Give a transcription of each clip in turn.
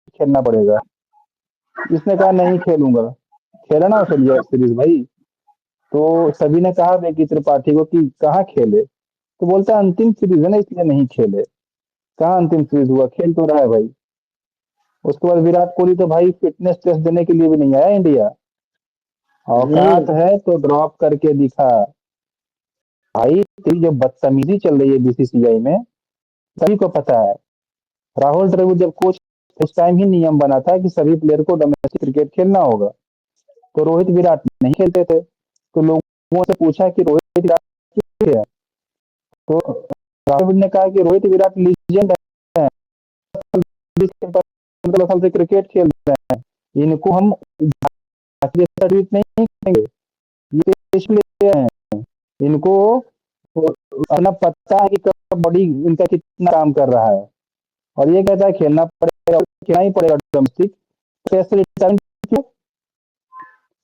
खेलना पड़ेगा। इसने कहा नहीं खेलूंगा। खेला ना सीरीज भाई। तो सभी ने कहा बेकी त्रिपाठी को कि कहाँ खेले, तो बोलता है अंतिम सीरीज है ना इसलिए नहीं खेले। कहाँ अंतिम सीरीज हुआ, खेल तो रहा है भाई। उसके बाद विराट कोहली तो भाई फिटनेस टेस्ट देने के लिए भी नहीं आया इंडिया। औकात हम्म। है तो ड्रॉप करके दिखा। भाई तेरी जो बदतमीजी चल रही है बीसीसीआई में, सभी को पता है। राहुल द्रविड़ जब कोच, उस टाइम ही नियम बना था कि सभी प्लेयर को डोमेस्टिक क्रिकेट खेलना होगा। तो रोहित विराट नहीं खेलते थे, तो लोगों से पूछा कि रोहित विराट क्यों है, तो राहुल ने कहा कि रोहित विराट लीजेंड है, 15 साल से क्रिकेट खेल रहे हैं, इनको हम ट्रीट नहीं करेंगे, ये टेस्ट प्लेयर हैं, इनको अपना पता है कि कब बॉडी इनका कितना काम कर रहा है। और ये कहता है खेलना पड़ेगा, खेलना ही पड़ेगा डोमेस्टिक। टेस्ट रिटायरमेंट क्यों?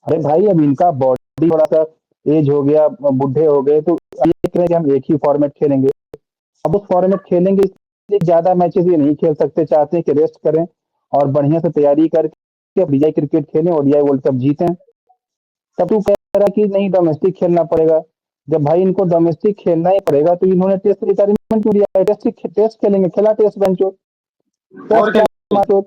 अरे भाई अब इनका बॉडी थोड़ा सा एज हो गया, बुढ़े हो गए, तो ये देख रहे हैं कि हम एक ही फॉर्मेट खेलेंगे। अब उस फॉर्मेट खेलेंगे इसलिए ज्यादा मैचेस ये नहीं खेल सकते, चाहते हैं कि रेस्ट करें और बढ़िया से तैयारी करके ओडीआई क्रिकेट खेलें, ओडीआई वर्ल्ड कप जीतें। तब तू कह रहा कि नहीं डोमेस्टिक खेलना पड़ेगा। जब भाई इनको डोमेस्टिक खेलना ही पड़ेगा तो इन्होंने टेस्ट रिटायरमेंट क्यों दिया है? टेस्ट खेलेंगे, खेला टेस्ट बेंचो, टेस्ट और क्या। खेला माचो।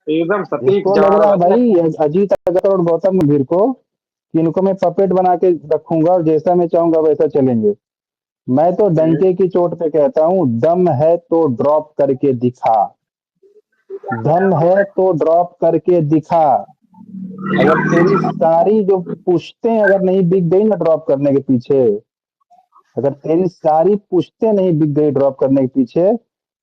एकदम सटीक इसको लग रहा है जवाब है। भाई अजीत अग्रवाल और गौतम गंभीर को कि इनको मैं पपेट बना के रखूंगा और जैसा मैं चाहूंगा वैसा चलेंगे। मैं तो डंके की चोट पे कहता हूँ, दम है तो ड्रॉप करके दिखा। दम है तो ड्रॉप करके दिखा। अगर तेरी सारी जो पुश्तें अगर नहीं बिक गई ना ड्रॉप करने के पीछे, अगर तेरी सारी पुश्तें नहीं बिक गई ड्रॉप करने के पीछे,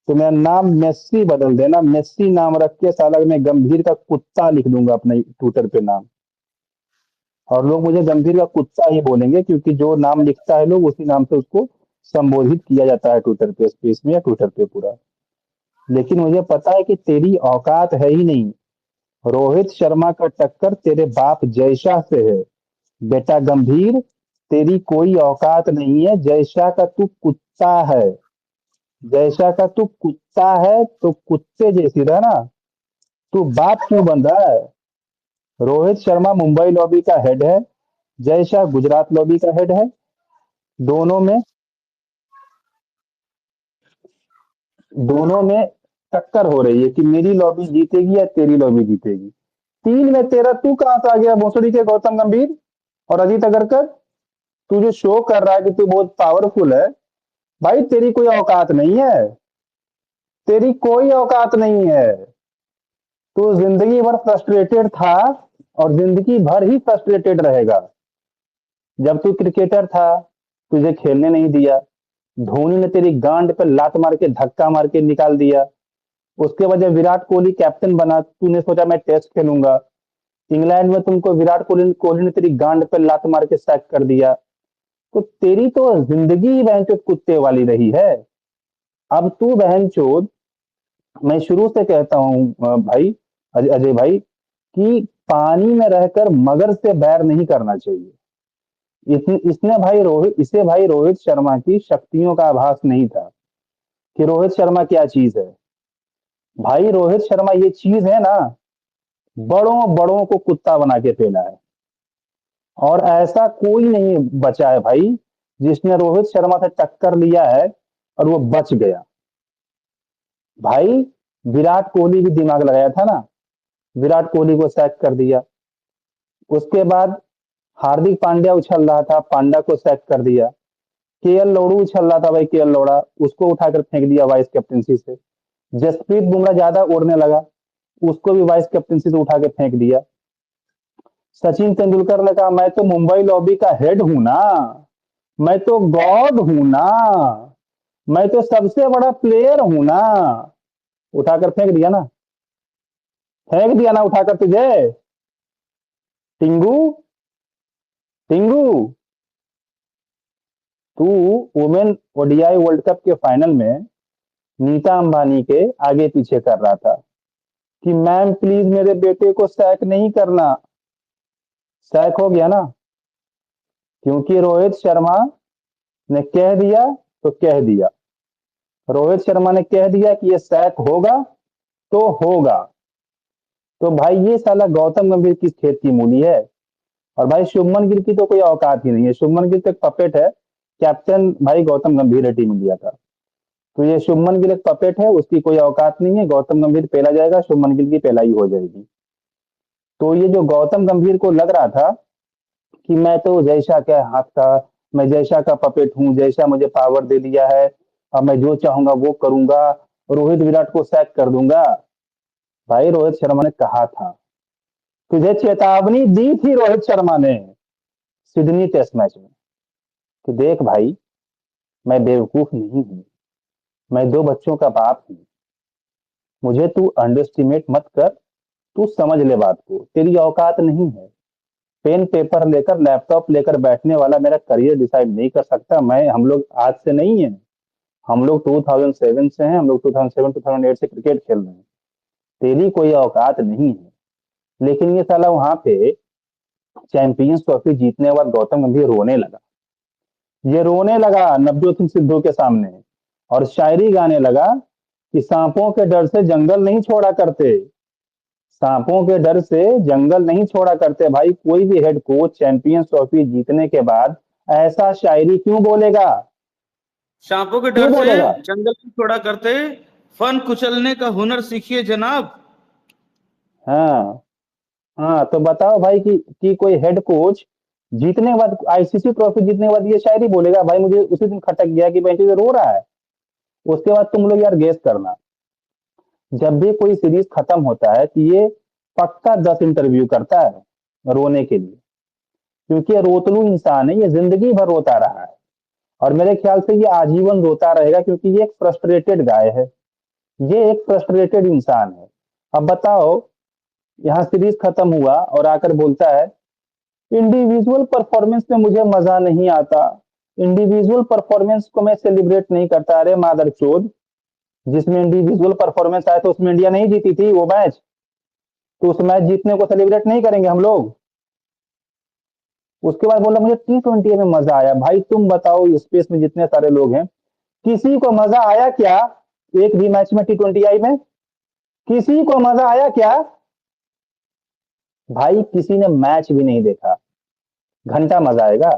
तो मेरा नाम मेस्सी बदल देना। मेस्सी नाम रख के साला मैं गंभीर का कुत्ता लिख दूंगा अपने ट्विटर पे नाम। और लोग मुझे गंभीर का कुत्ता ही बोलेंगे, क्योंकि जो नाम लिखता है लोग उसी नाम से उसको संबोधित किया जाता है ट्विटर पे, स्पेस में या ट्विटर पे पूरा। लेकिन मुझे पता है कि तेरी औकात है ही नहीं। रोहित शर्मा का टक्कर तेरे बाप जयशाह से है। बेटा गंभीर, तेरी कोई औकात नहीं है। जयशाह का तू कुत्ता है। जयशाह का तू कुत्ता है तो कुत्ते जैसी रहना। तू बाप क्यों बन रहा है? रोहित शर्मा मुंबई लॉबी का हेड है, जयशाह गुजरात लॉबी का हेड है। दोनों में दोनों में टक्कर हो रही है कि मेरी लॉबी जीतेगी या तेरी लॉबी जीतेगी। तीन में तेरा तू कहां से आ गया भोसड़ी के गौतम गंभीर और अजीत अगरकर? तू जो शो कर रहा है कि तू बहुत पावरफुल है, भाई तेरी कोई औकात नहीं है। तेरी कोई औकात नहीं है। तू जिंदगी भर फ्रस्ट्रेटेड था और जिंदगी भर ही फ्रस्ट्रेटेड रहेगा। जब तू क्रिकेटर था तुझे खेलने नहीं दिया, धोनी ने तेरी गांड पे लात मार के धक्का मार के निकाल दिया। उसके बाद जब विराट कोहली कैप्टन बना, तूने सोचा मैं टेस्ट खेलूंगा। इंग्लैंड में तुमको विराट कोहली कोहली ने तेरी गांड पे लात मार के सैक कर दिया। तो तेरी तो जिंदगी ही बहन चोद कुत्ते वाली रही है। अब तू बहन चोद, मैं शुरू से कहता हूँ भाई, अजय भाई, कि पानी में रहकर मगर से बैर नहीं करना चाहिए। इसने भाई रोहित इसे भाई रोहित शर्मा की शक्तियों का आभास नहीं था कि रोहित शर्मा क्या चीज है। भाई रोहित शर्मा ये चीज है ना, बड़ों बड़ों को कुत्ता बना के पेला है। और ऐसा कोई नहीं बचा है भाई जिसने रोहित शर्मा से टक्कर लिया है और वो बच गया। भाई विराट कोहली भी दिमाग लगाया था ना, विराट कोहली को सैक कर दिया। उसके बाद हार्दिक पांड्या उछल रहा था, पांड्या को सैक कर दिया। केएल लोड़ू उछल रहा था भाई, केएल लोड़ा, उसको उठाकर फेंक दिया वाइस कैप्टनसी से। जसप्रीत बुमराह ज्यादा उड़ने लगा, उसको भी वाइस कैप्टनसी से उठा के फेंक दिया। सचिन तेंदुलकर ने कहा मैं तो मुंबई लॉबी का हेड हूं ना, मैं तो गॉड हूं ना, मैं तो सबसे बड़ा प्लेयर हूं ना। उठाकर फेंक दिया ना, फेंक दिया ना उठाकर तुझे। टिंगू, टिंगू, तू वुमेन ओडीआई वर्ल्ड कप के फाइनल में नीता अंबानी के आगे पीछे कर रहा था कि मैम प्लीज मेरे बेटे को सैक नहीं करना। सैक हो गया ना, क्योंकि रोहित शर्मा ने कह दिया तो कह दिया। रोहित शर्मा ने कह दिया कि ये सैक होगा तो होगा। तो भाई ये साला गौतम गंभीर किस खेत की मूली है। और भाई शुभमन गिल की तो कोई औकात ही नहीं है। शुभमन गिल तो एक पपेट है। कैप्टन भाई गौतम गंभीर है टीम इंडिया का। तो ये शुभमन गिल एक पपेट है, उसकी कोई औकात नहीं है। गौतम गंभीर पेला जाएगा, शुभमन गिल की पेलाई हो जाएगी। तो ये जो गौतम गंभीर को लग रहा था कि मैं तो जयशा के हाथ का, मैं जयशा का पपेट हूँ, जयशा मुझे पावर दे दिया है, अब मैं जो चाहूंगा वो करूंगा, रोहित विराट को सैक कर दूंगा। भाई रोहित शर्मा ने कहा था, तुझे चेतावनी दी थी रोहित शर्मा ने सिडनी टेस्ट मैच में कि देख भाई, मैं बेवकूफ नहीं हूं, मैं दो बच्चों का बाप हूं, मुझे तू अंडर एस्टिमेट मत कर, तू समझ ले बात को, तेरी औकात नहीं है। पेन पेपर लेकर लैपटॉप लेकर बैठने वाला मेरा करियर डिसाइड नहीं कर सकता। मैं, हम लोग आज से नहीं है, हम लोग 2007 से हैं, हम लोग 2007 2008 से क्रिकेट खेल रहे हैं। तेरी कोई औकात नहीं है। लेकिन ये साला वहां पे चैंपियंस ट्रॉफी जीतने के बाद गौतम गंभीर रोने लगा। ये रोने लगा नवजोत सिंह सिद्धू के सामने और शायरी गाने लगा कि सांपों के डर से जंगल नहीं छोड़ा करते, सांपों के डर से जंगल नहीं छोड़ा करते। भाई कोई भी हेड कोच चैंपियंस ट्रॉफी जीतने के बाद ऐसा शायरी क्यों बोलेगा? सांपों के क्यों डर से बोलेगा? जंगल की छोड़ा करते, फन कुचलने का हुनर सीखिए जनाब। हाँ। हाँ तो बताओ भाई कि कोई हेड कोच जीतने के बाद, आईसीसी ट्रॉफी जीतने के बाद ये शायरी बोलेगा? भाई मुझे उसी दिन खटक गया कि बेंच रो रहा है। उसके बाद तुम लोग यार गेस करना, जब भी कोई सीरीज खत्म होता है तो ये पक्का 10 इंटरव्यू करता है रोने के लिए, क्योंकि ये रोतलू इंसान है, ये जिंदगी भर रोता रहा है। और मेरे ख्याल से ये आजीवन रोता रहेगा, क्योंकि ये एक फ्रस्ट्रेटेड गाय है, ये एक फ्रस्ट्रेटेड इंसान है। अब बताओ, यहाँ सीरीज खत्म हुआ और आकर बोलता है, इंडिविजुअल परफॉर्मेंस में मुझे मजा नहीं आता, इंडिविजुअल परफॉर्मेंस को मैं सेलिब्रेट नहीं करता। अरे मादर चोद, जिसमें इंडिविजुअल परफॉर्मेंस आया तो उसमें इंडिया नहीं जीती थी वो मैच, तो उस मैच जीतने को सेलिब्रेट नहीं करेंगे हम लोग? उसके बाद बोला मुझे T20 में मजा आया। भाई तुम बताओ, स्पेस में जितने सारे लोग हैं, किसी को मजा आया क्या? एक भी मैच में T20 में किसी को मजा आया क्या? भाई किसी ने मैच भी नहीं देखा, घंटा मजा आएगा?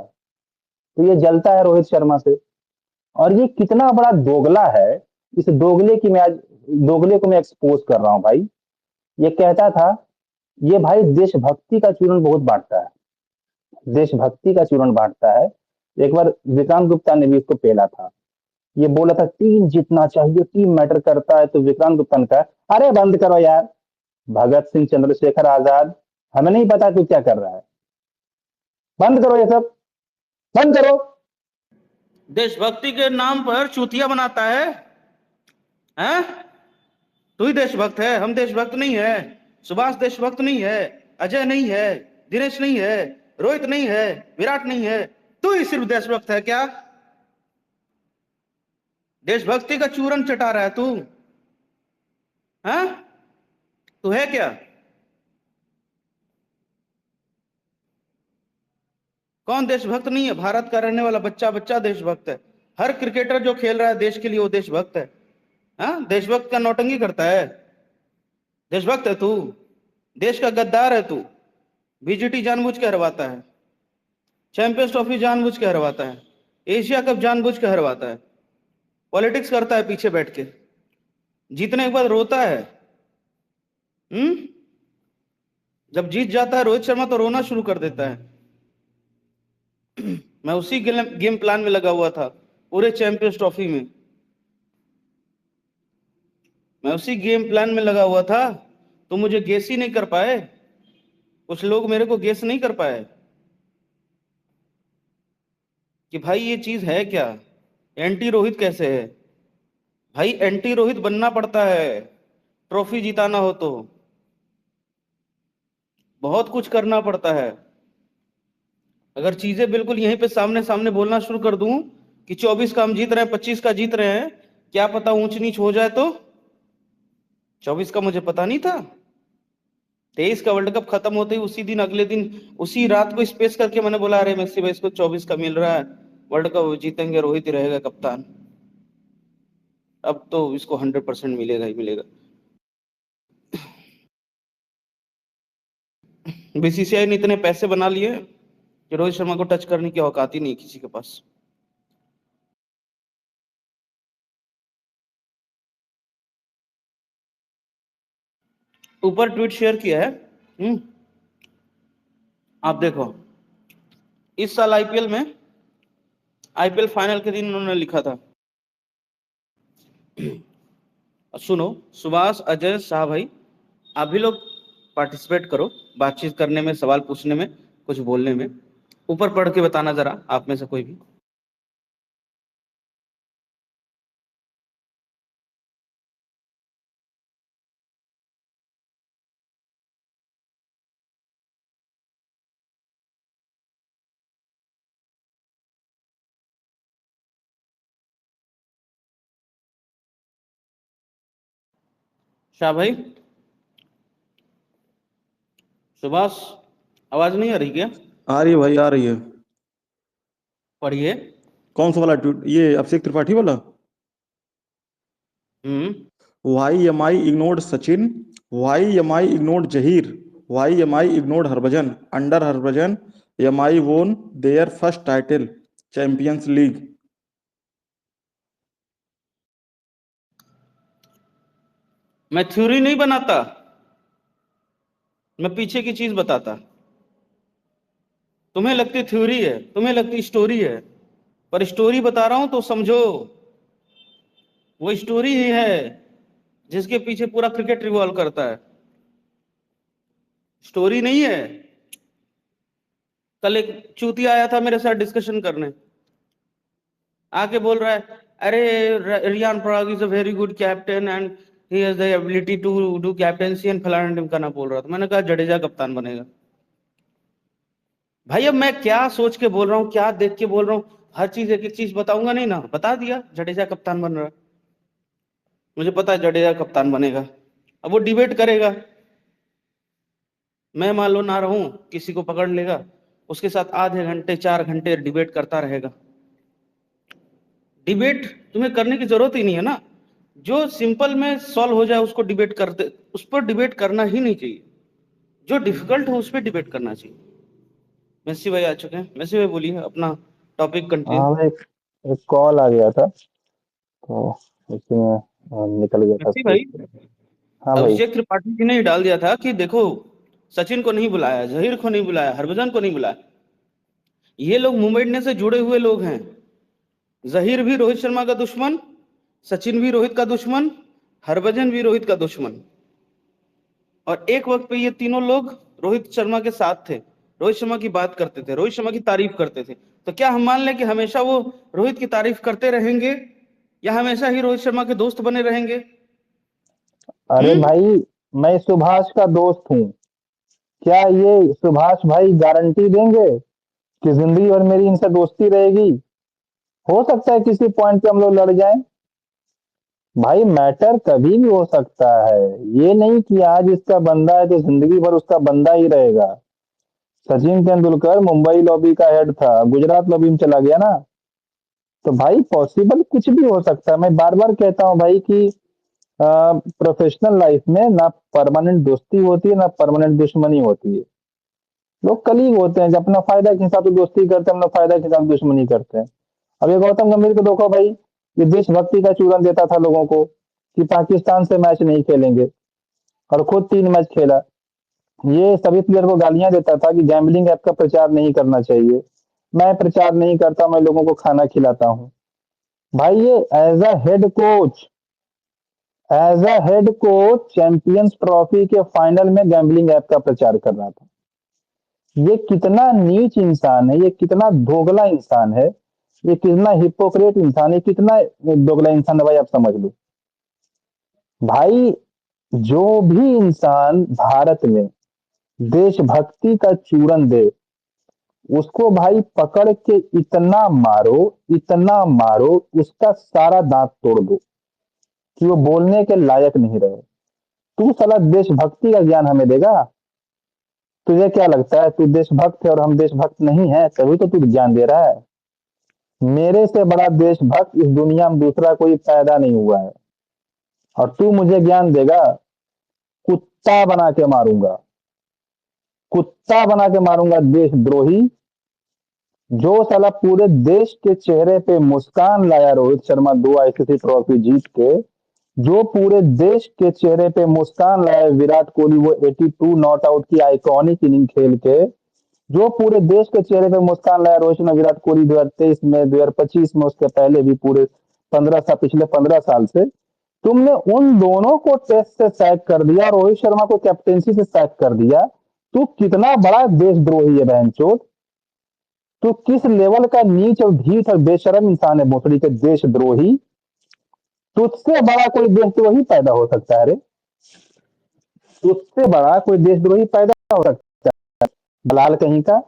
तो ये जलता है रोहित शर्मा से। और ये कितना बड़ा दोगला है, इस दोगले की मैं आज, दोगले को मैं एक्सपोज कर रहा हूं भाई। ये कहता था, ये भाई देशभक्ति का चूर्ण बहुत बांटता है, देशभक्ति का चूर्ण बांटता है। एक बार विक्रांत गुप्ता ने भी इसको पेला था। ये बोला था टीम जीतना चाहिए, टीम मैटर करता है। तो विक्रांत गुप्ता ने कहा, अरे बंद करो यार, भगत सिंह चंद्रशेखर आजाद, हमें नहीं पता तू क्या कर रहा है, बंद करो ये सब, बंद करो। देशभक्ति के नाम पर चूतिया बनाता है, हैं? तू ही देशभक्त है, हम देशभक्त नहीं है। सुभाष देशभक्त नहीं है, अजय नहीं है, दिनेश नहीं है, रोहित नहीं है, विराट नहीं है। तू ही सिर्फ देशभक्त है क्या? देशभक्ति का चूरन चटा रहा है तू, हैं? तू है क्या? कौन देशभक्त नहीं है? भारत का रहने वाला बच्चा बच्चा देशभक्त है। हर क्रिकेटर जो खेल रहा है देश के लिए वो देशभक्त है। हाँ, देशभक्त का नौटंकी करता है? देशभक्त है तू? देश का गद्दार है तू। बीजीटी जानबूझ के हरवाता है, चैंपियंस ट्रॉफी जानबूझ के हरवाता है, एशिया कप जानबूझ के हरवाता है, पॉलिटिक्स करता है पीछे बैठ के, जीतने के बाद रोता है। हम्म। जब जीत जाता है रोहित शर्मा तो रोना शुरू कर देता है। मैं उसी गेम प्लान में लगा हुआ था पूरे चैंपियंस ट्रॉफी में, मैं उसी गेम प्लान में लगा हुआ था। तो मुझे गेस ही नहीं कर पाए, कुछ लोग मेरे को गेस नहीं कर पाए कि भाई ये चीज है क्या, एंटी रोहित कैसे है। भाई एंटी रोहित बनना पड़ता है ट्रॉफी जिताना हो तो, बहुत कुछ करना पड़ता है। अगर चीजें बिल्कुल यहीं पे सामने सामने बोलना शुरू कर दूं कि 24 का हम जीत रहे हैं, 25 का जीत रहे हैं, क्या पता ऊंच नीच हो जाए तो। 24 का मुझे पता नहीं था। 23 का वर्ल्ड कप खत्म होते ही उसी दिन, अगले दिन, उसी रात को स्पेस करके मैंने बोला, अरे मेस्सी भाई इसको 24 का मिल रहा है, वर्ल्ड कप जीतेंगे, रोहित ही रहेगा कप्तान। अब तो इसको 100% मिलेगा ही मिलेगा। बीसीसीआई ने इतने पैसे बना लिए कि रोहित शर्मा को टच करने की औकात ही नहीं किसी के पास। ऊपर ट्वीट शेयर किया है। आप देखो, इस साल आईपीएल में, आईपीएल फाइनल के दिन उन्होंने लिखा था, सुनो सुभाष, अजय, शाह भाई, आप भी लोग पार्टिसिपेट करो, बातचीत करने में, सवाल पूछने में, कुछ बोलने में। ऊपर पढ़ के बताना जरा, आप में से कोई भी। शाह भाई, सुभाष, आवाज नहीं आ रही क्या? आ रही है भाई, आ रही है। पढ़िए। कौन सा वाला ट्वीट? ये अभिषेक त्रिपाठी वाला? Why am I ignored Sachin, why am I ignored Zaheer, why am I ignored Harbhajan, under Harbhajan am I won their first title champions league. मैं थ्योरी नहीं बनाता, मैं पीछे की चीज बताता। तुम्हें लगती थ्योरी है, तुम्हें लगती स्टोरी है, पर स्टोरी बता रहा हूं तो समझो, वो स्टोरी ही है जिसके पीछे पूरा क्रिकेट रिवॉल्व करता है, स्टोरी नहीं है। कल एक चूतिया आया था मेरे साथ डिस्कशन करने, आके बोल रहा है, अरे Riyan Parag is a very good captain and he has the ability to do captaincy and फलाना ढिमकाना बोल रहा था। मैंने कहा जडेजा कप्तान बनेगा। भाई अब मैं क्या सोच के बोल रहा हूँ, क्या देख के बोल रहा हूँ, हर चीज एक एक चीज बताऊंगा नहीं ना। बता दिया जडेजा कप्तान बन रहा है, मुझे पता है जडेजा कप्तान बनेगा। अब वो डिबेट करेगा, मैं मान लो ना रहूं, किसी को पकड़ लेगा, उसके साथ आधे घंटे 4 घंटे डिबेट करता रहेगा। डिबेट तुम्हें करने की जरूरत ही नहीं है ना, जो सिंपल में सॉल्व हो जाए उसको डिबेट करते, उस पर डिबेट करना ही नहीं चाहिए। जो डिफिकल्ट हो उस पर डिबेट करना चाहिए। मेसी भाई आ चुके हैं, मेसी भाई बोलिए अपना टॉपिक कंटिन्यू। हाँ, एक कॉल आ गया था तो इसमें निकल गया था मेसी स्पीच। भाई, हाँ भाई। अभिषेक त्रिपाठी जी ने ही डाल दिया था कि देखो, सचिन को नहीं बुलाया, जहीर को नहीं बुलाया, हरभजन को नहीं बुलाया। ये लोग मुंबई इंडियंस से जुड़े हुए लोग हैं। जहीर भी रोहित शर्मा का दुश्मन, सचिन भी रोहित का दुश्मन, हरभजन भी रोहित का दुश्मन। और एक वक्त पे ये तीनों लोग रोहित शर्मा के साथ थे, रोहित शर्मा की बात करते थे, रोहित शर्मा की तारीफ करते थे। तो क्या हम मान लें कि हमेशा वो रोहित की तारीफ करते रहेंगे, या हमेशा ही रोहित शर्मा के दोस्त बने रहेंगे? अरे हम्म भाई, मैं सुभाष का दोस्त हूँ। क्या ये सुभाष भाई गारंटी देंगे कि जिंदगी भर मेरी इनसे दोस्ती रहेगी? हो सकता है किसी पॉइंट पे हम लोग लड़ जाएं। भाई मैटर कभी भी हो सकता है। ये नहीं कि आज इसका बंदा है तो जिंदगी भर उसका बंदा ही रहेगा। सचिन तेंदुलकर मुंबई लॉबी का हेड था, गुजरात लॉबी में चला गया ना। तो भाई पॉसिबल कुछ भी हो सकता है। मैं बार बार कहता हूँ भाई कि प्रोफेशनल लाइफ में ना परमानेंट दोस्ती होती है ना परमानेंट दुश्मनी होती है। लोग कलीग होते हैं, जब अपना फायदा के हिसाब से दोस्ती करते हैं, अपना फायदा के हिसाब से दुश्मनी करते हैं। अब ये गौतम गंभीर को देखो भाई, ये देशभक्ति का चूरन देता था लोगों को कि पाकिस्तान से मैच नहीं खेलेंगे, और खुद 3 मैच खेला। ये सभी प्लेयर को गालियां देता था कि गैम्बलिंग ऐप का प्रचार नहीं करना चाहिए। मैं प्रचार नहीं करता, मैं लोगों को खाना खिलाता हूँ। भाई ये as a head coach champions trophy के फाइनल में गैम्बलिंग ऐप का प्रचार कर रहा था। ये कितना नीच इंसान है, ये कितना दोगला इंसान है, ये कितना हिपोक्रेट इंसान है, कितना दोगला इंसान है भाई, आप समझ लो। भाई जो भी इंसान भारत में देशभक्ति का चूरन दे, उसको भाई पकड़ के इतना मारो, उसका सारा दांत तोड़ दो कि वो बोलने के लायक नहीं रहे। तू साला देशभक्ति का ज्ञान हमें देगा? तुझे क्या लगता है तू देशभक्त है और हम देशभक्त नहीं है, तभी तो तू ज्ञान दे रहा है? मेरे से बड़ा देशभक्त इस दुनिया में दूसरा कोई पैदा नहीं हुआ है। और तू मुझे ज्ञान देगा, कुत्ता बना के मारूंगा, कुत्ता बना के मारूंगा देशद्रोही। जो साला पूरे देश के चेहरे पे मुस्कान लाया रोहित शर्मा 2 आईसीसी ट्रॉफी जीत के, जो पूरे देश के चेहरे पे मुस्कान लाया विराट कोहली वो 82 नॉट आउट की आइकॉनिक इनिंग खेल के, जो पूरे देश के चेहरे पे मुस्कान लाया रोहित शर्मा विराट कोहली 2023 में, 2025 में, उसके पहले भी पूरे 15 साल, पिछले 15 साल से तुमने उन दोनों को टेस्ट से सैक कर दिया, रोहित शर्मा को कैप्टेंसी से सैक कर दिया। तू कितना बड़ा देशद्रोही है बहनचोद। तू किस लेवल का नीच और ढीठ और बेशरम इंसान है भोसड़ी के देशद्रोही। तुझसे बड़ा कोई देशद्रोही पैदा हो सकता है रे, तुझसे बड़ा कोई देशद्रोही पैदा हो सकता है। दलाल कहीं का,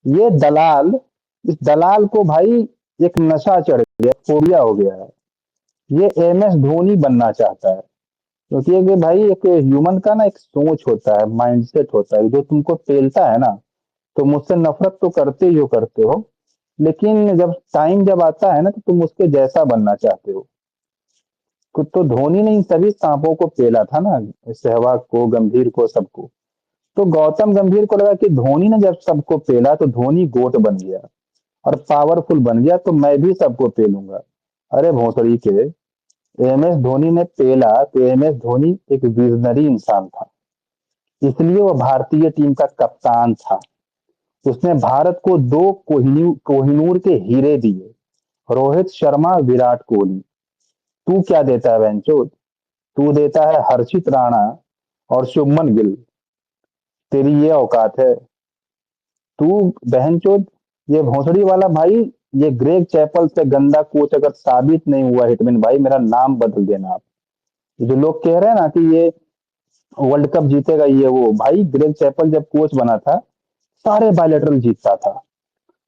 ये दलाल, इस दलाल को भाई एक नशा चढ़ गया, फोबिया हो गया है। ये MS धोनी बनना चाहता है, क्योंकि ये भाई एक ह्यूमन का ना एक सोच होता है, माइंडसेट होता है, जो तुमको पेलता है ना, तो मुझसे नफरत तो करते ही हो, करते हो, लेकिन जब टाइम जब आता है ना तो तुम उसके जैसा बनना चाहते हो। तो धोनी ने इन सभी सांपों को पेला था ना, सहवाग को, गंभीर को, सबको। तो गौतम गंभीर को लगा कि धोनी ने जब सबको पेला तो धोनी गोट बन गया और पावरफुल बन गया, तो मैं भी सबको पेलूंगा। अरे भोसड़ी के, MS धोनी ने पेला तो MS धोनी एक विजनरी इंसान था, इसलिए वो भारतीय टीम का कप्तान था। उसने भारत को 2 कोहिनूर के हीरे दिए, रोहित शर्मा, विराट कोहली। तू क्या देता है बेंचोद? तू देता है हर्षित राणा और शुभमन गिल। तेरी ये औकात है? तू बहनचोद, ये भोसड़ी वाला भाई, ये ग्रेग चैपल से गंदा कोच अगर साबित नहीं हुआ हिटमैन भाई, मेरा नाम बदल देना आप। जो लोग कह रहे हैं ना कि ये वर्ल्ड कप जीतेगा, ये वो, भाई ग्रेग चैपल जब कोच बना था सारे बायलैटरल जीतता था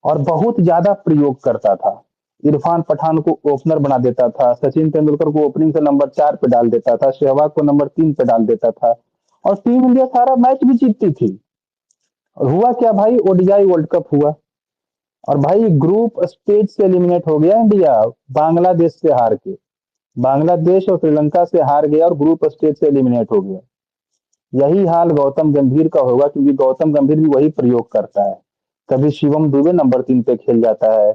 और बहुत ज्यादा प्रयोग करता था। इरफान पठान को ओपनर बना देता था, सचिन तेंदुलकर को ओपनिंग से नंबर 4 पे डाल देता था, सहवाग को नंबर 3 पे डाल देता था, और टीम इंडिया सारा मैच भी जीतती थी। और हुआ क्या भाई, ODI वर्ल्ड कप हुआ और भाई ग्रुप स्टेज से एलिमिनेट हो गया इंडिया, बांग्लादेश से हार के। बांग्लादेश और श्रीलंका से हार गया और ग्रुप स्टेज से एलिमिनेट हो गया। यही हाल गौतम गंभीर का होगा, क्योंकि गौतम गंभीर भी वही प्रयोग करता है। कभी शिवम दुबे नंबर 3 पे खेल जाता है,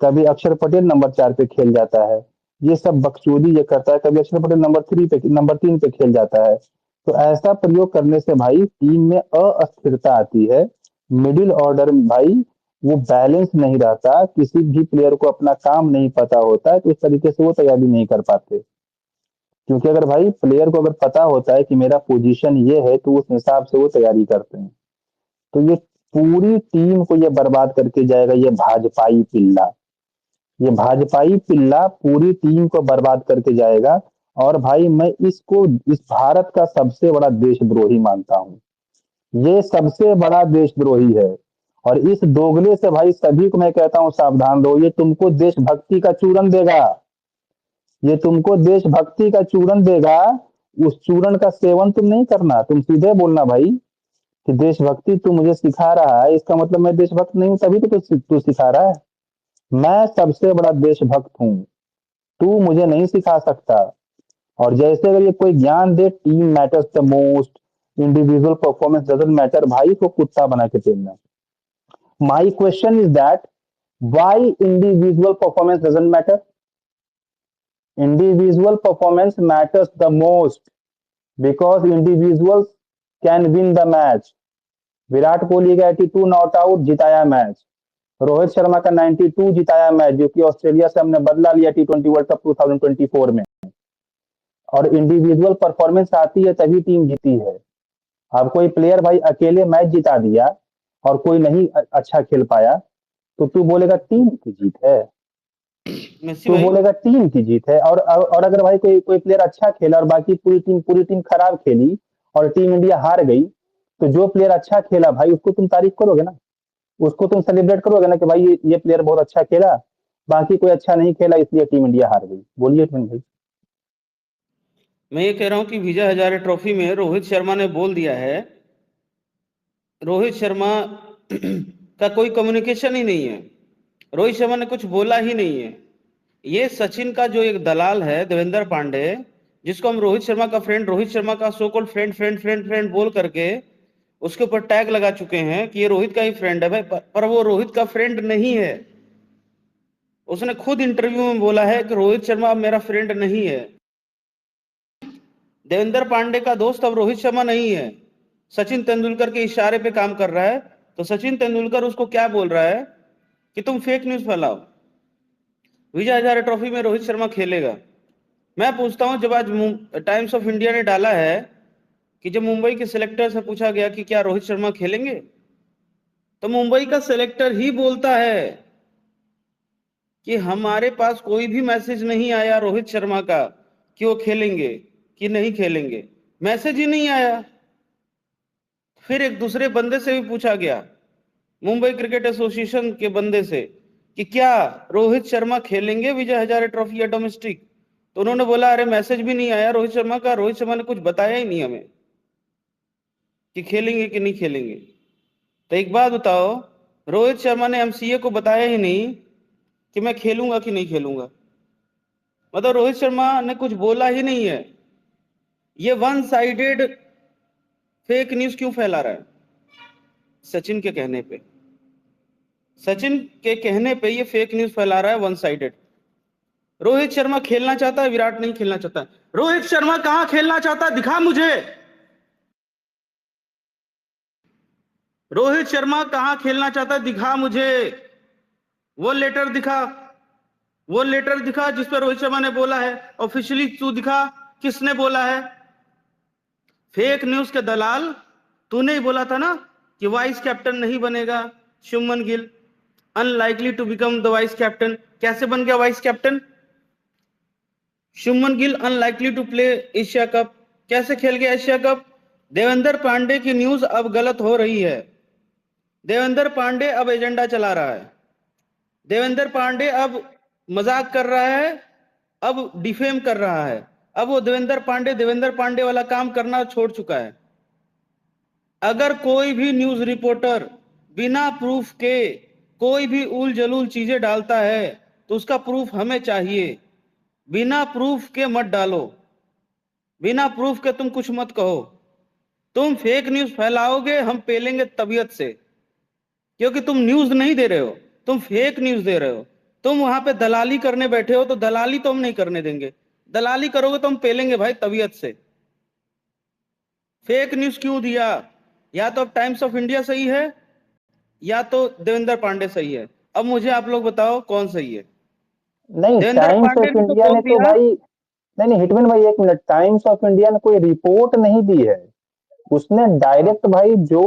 कभी अक्षर पटेल नंबर 4 पे खेल जाता है, ये सब बकचोदी ये करता है। कभी अक्षर पटेल नंबर 3 पे खेल जाता है। तो ऐसा प्रयोग करने से भाई टीम में अस्थिरता आती है, मिडिल ऑर्डर में भाई वो बैलेंस नहीं रहता, किसी भी प्लेयर को अपना काम नहीं पता होता है, तो इस तरीके से वो तैयारी नहीं कर पाते। क्योंकि अगर भाई प्लेयर को अगर पता होता है कि मेरा पोजीशन ये है, तो उस हिसाब से वो तैयारी करते हैं। तो ये पूरी टीम को ये बर्बाद करके जाएगा, ये भाजपाई पिल्ला, ये भाजपाई पिल्ला पूरी टीम को बर्बाद करके जाएगा। और भाई मैं इसको इस भारत का सबसे बड़ा देशद्रोही मानता हूं। ये सबसे बड़ा देशद्रोही है और इस दोगले से भाई सभी को मैं कहता हूं सावधान रहो, ये तुमको देशभक्ति का चूरन देगा, ये तुमको देशभक्ति का चूरन देगा। उस चूरन का सेवन तुम नहीं करना, तुम सीधे बोलना भाई कि देशभक्ति तू मुझे सिखा रहा है, इसका मतलब मैं देशभक्त नहीं हूं, तभी तो तू सिखा रहा है। मैं सबसे बड़ा देशभक्त हूं, तू मुझे नहीं सिखा सकता। और जैसे अगर ये कोई ज्ञान दे, team matters the most, individual performance doesn't matter, भाई को कुत्ता बना के पेलना। My question is that why individual performance doesn't matter? Individual performance matters the most because individuals can win the match. Virat Kohli का 82 नॉट आउट जिताया मैच, रोहित शर्मा का 92 जिताया मैच, जो कि ऑस्ट्रेलिया से हमने बदला लिया T20 वर्ल्ड कप 2024 में। और इंडिविजुअल परफॉर्मेंस आती है तभी टीम जीती है। अब कोई प्लेयर भाई अकेले मैच जिता दिया और कोई नहीं अच्छा खेल पाया, तो तू बोलेगा टीम की जीत है, मेसी तो भाई, बोलेगा टीम की जीत है। और अगर भाई कोई प्लेयर अच्छा खेला और बाकी पूरी टीम खराब खेली और टीम इंडिया हार गई, तो जो प्लेयर अच्छा खेला भाई उसको तुम तारीफ करोगे ना, उसको तुम सेलिब्रेट करोगे ना कि भाई ये प्लेयर बहुत अच्छा खेला, बाकी कोई अच्छा नहीं खेला इसलिए टीम इंडिया हार गई। बोलिए भाई। मैं ये कह रहा हूं कि विजय हजारे ट्रॉफी में रोहित शर्मा ने बोल दिया है, रोहित शर्मा का कोई कम्युनिकेशन ही नहीं है। रोहित शर्मा ने कुछ बोला ही नहीं है। ये सचिन का जो एक दलाल है देवेंद्र पांडे, जिसको हम रोहित शर्मा का फ्रेंड, रोहित शर्मा का so called friend friend friend friend बोल करके उसके ऊपर टैग लगा चुके हैं कि ये रोहित का ही फ्रेंड है भाई, पर वो रोहित का फ्रेंड नहीं है। उसने खुद इंटरव्यू में बोला है कि रोहित शर्मा अब मेरा फ्रेंड नहीं है। देवेंद्र पांडे का दोस्त अब रोहित शर्मा नहीं है, सचिन तेंदुलकर के इशारे पे काम कर रहा है। तो सचिन तेंदुलकर उसको क्या बोल रहा है कि तुम fake news फैलाओ, Vijay Hazare trophy में रोहित शर्मा खेलेगा। मैं पूछता हूं, जब आज टाइम्स ऑफ इंडिया ने डाला है कि जब मुंबई के सिलेक्टर से पूछा गया कि क्या रोहित शर्मा खेलेंगे, तो मुंबई का सिलेक्टर ही बोलता है कि हमारे पास कोई भी मैसेज नहीं आया रोहित शर्मा का कि वो खेलेंगे कि नहीं खेलेंगे, मैसेज ही नहीं आया। फिर एक दूसरे बंदे से भी पूछा गया, मुंबई क्रिकेट एसोसिएशन के बंदे से, कि क्या रोहित शर्मा खेलेंगे विजय हजारे ट्रॉफी या डोमेस्टिक, तो उन्होंने बोला अरे मैसेज भी नहीं आया रोहित शर्मा का, रोहित शर्मा ने कुछ बताया ही नहीं हमें कि खेलेंगे कि नहीं खेलेंगे। तो एक बात बताओ, रोहित शर्मा ने एमसीए को बताया ही नहीं कि मैं खेलूंगा कि नहीं खेलूंगा, मतलब रोहित शर्मा ने कुछ बोला ही नहीं है। ये वन साइडेड फेक न्यूज क्यों फैला रहा है? सचिन के कहने पे, सचिन के कहने पे ये फेक न्यूज फैला रहा है वन साइडेड। रोहित शर्मा खेलना चाहता है, विराट नहीं खेलना चाहता। रोहित शर्मा कहां खेलना चाहता है, दिखा मुझे। रोहित शर्मा कहां खेलना चाहता है, दिखा मुझे। वो लेटर दिखा, वो लेटर दिखा जिस पर रोहित शर्मा ने बोला है ऑफिशियली, तू दिखा किसने बोला है। फेक न्यूज के दलाल, तूने ही बोला था ना कि वाइस कैप्टन नहीं बनेगा Shubman Gill, unlikely to become the vice captain. कैसे बन गया vice captain? Shubman Gill unlikely to play Asia cup, कैसे खेल गया एशिया कप? देवेंद्र पांडे की न्यूज अब गलत हो रही है। देवेंद्र पांडे अब एजेंडा चला रहा है। देवेंद्र पांडे अब मजाक कर रहा है, अब डिफेम कर रहा है। अब वो देवेंद्र पांडे वाला काम करना छोड़ चुका है। अगर कोई भी न्यूज रिपोर्टर बिना प्रूफ के कोई भी उल जलूल चीजें डालता है तो उसका प्रूफ हमें चाहिए। बिना प्रूफ के मत डालो, बिना प्रूफ के तुम कुछ मत कहो। तुम फेक न्यूज फैलाओगे, हम पेलेंगे तबीयत से, क्योंकि तुम न्यूज नहीं दे रहे हो, तुम फेक न्यूज दे रहे हो। तुम वहां पे दलाली करने बैठे हो, तो दलाली तो हम नहीं करने देंगे। दलाली करोगे तो हम पेलेंगे भाई तबीयत से। फेक न्यूज क्यों दिया? या तो अब टाइम्स ऑफ इंडिया सही है या तो देवेंद्र पांडे सही है। अब मुझे आप लोग बताओ कौन सही है। नहीं, देवेंद्र टाइम्स पांडे ऑफ ने तो इंडिया बोल ने तो दिया। भाई, नहीं नहीं हिटमैन भाई, एक मिनट, टाइम्स ऑफ इंडिया ने कोई रिपोर्ट नहीं दी है। उसने डायरेक्ट भाई जो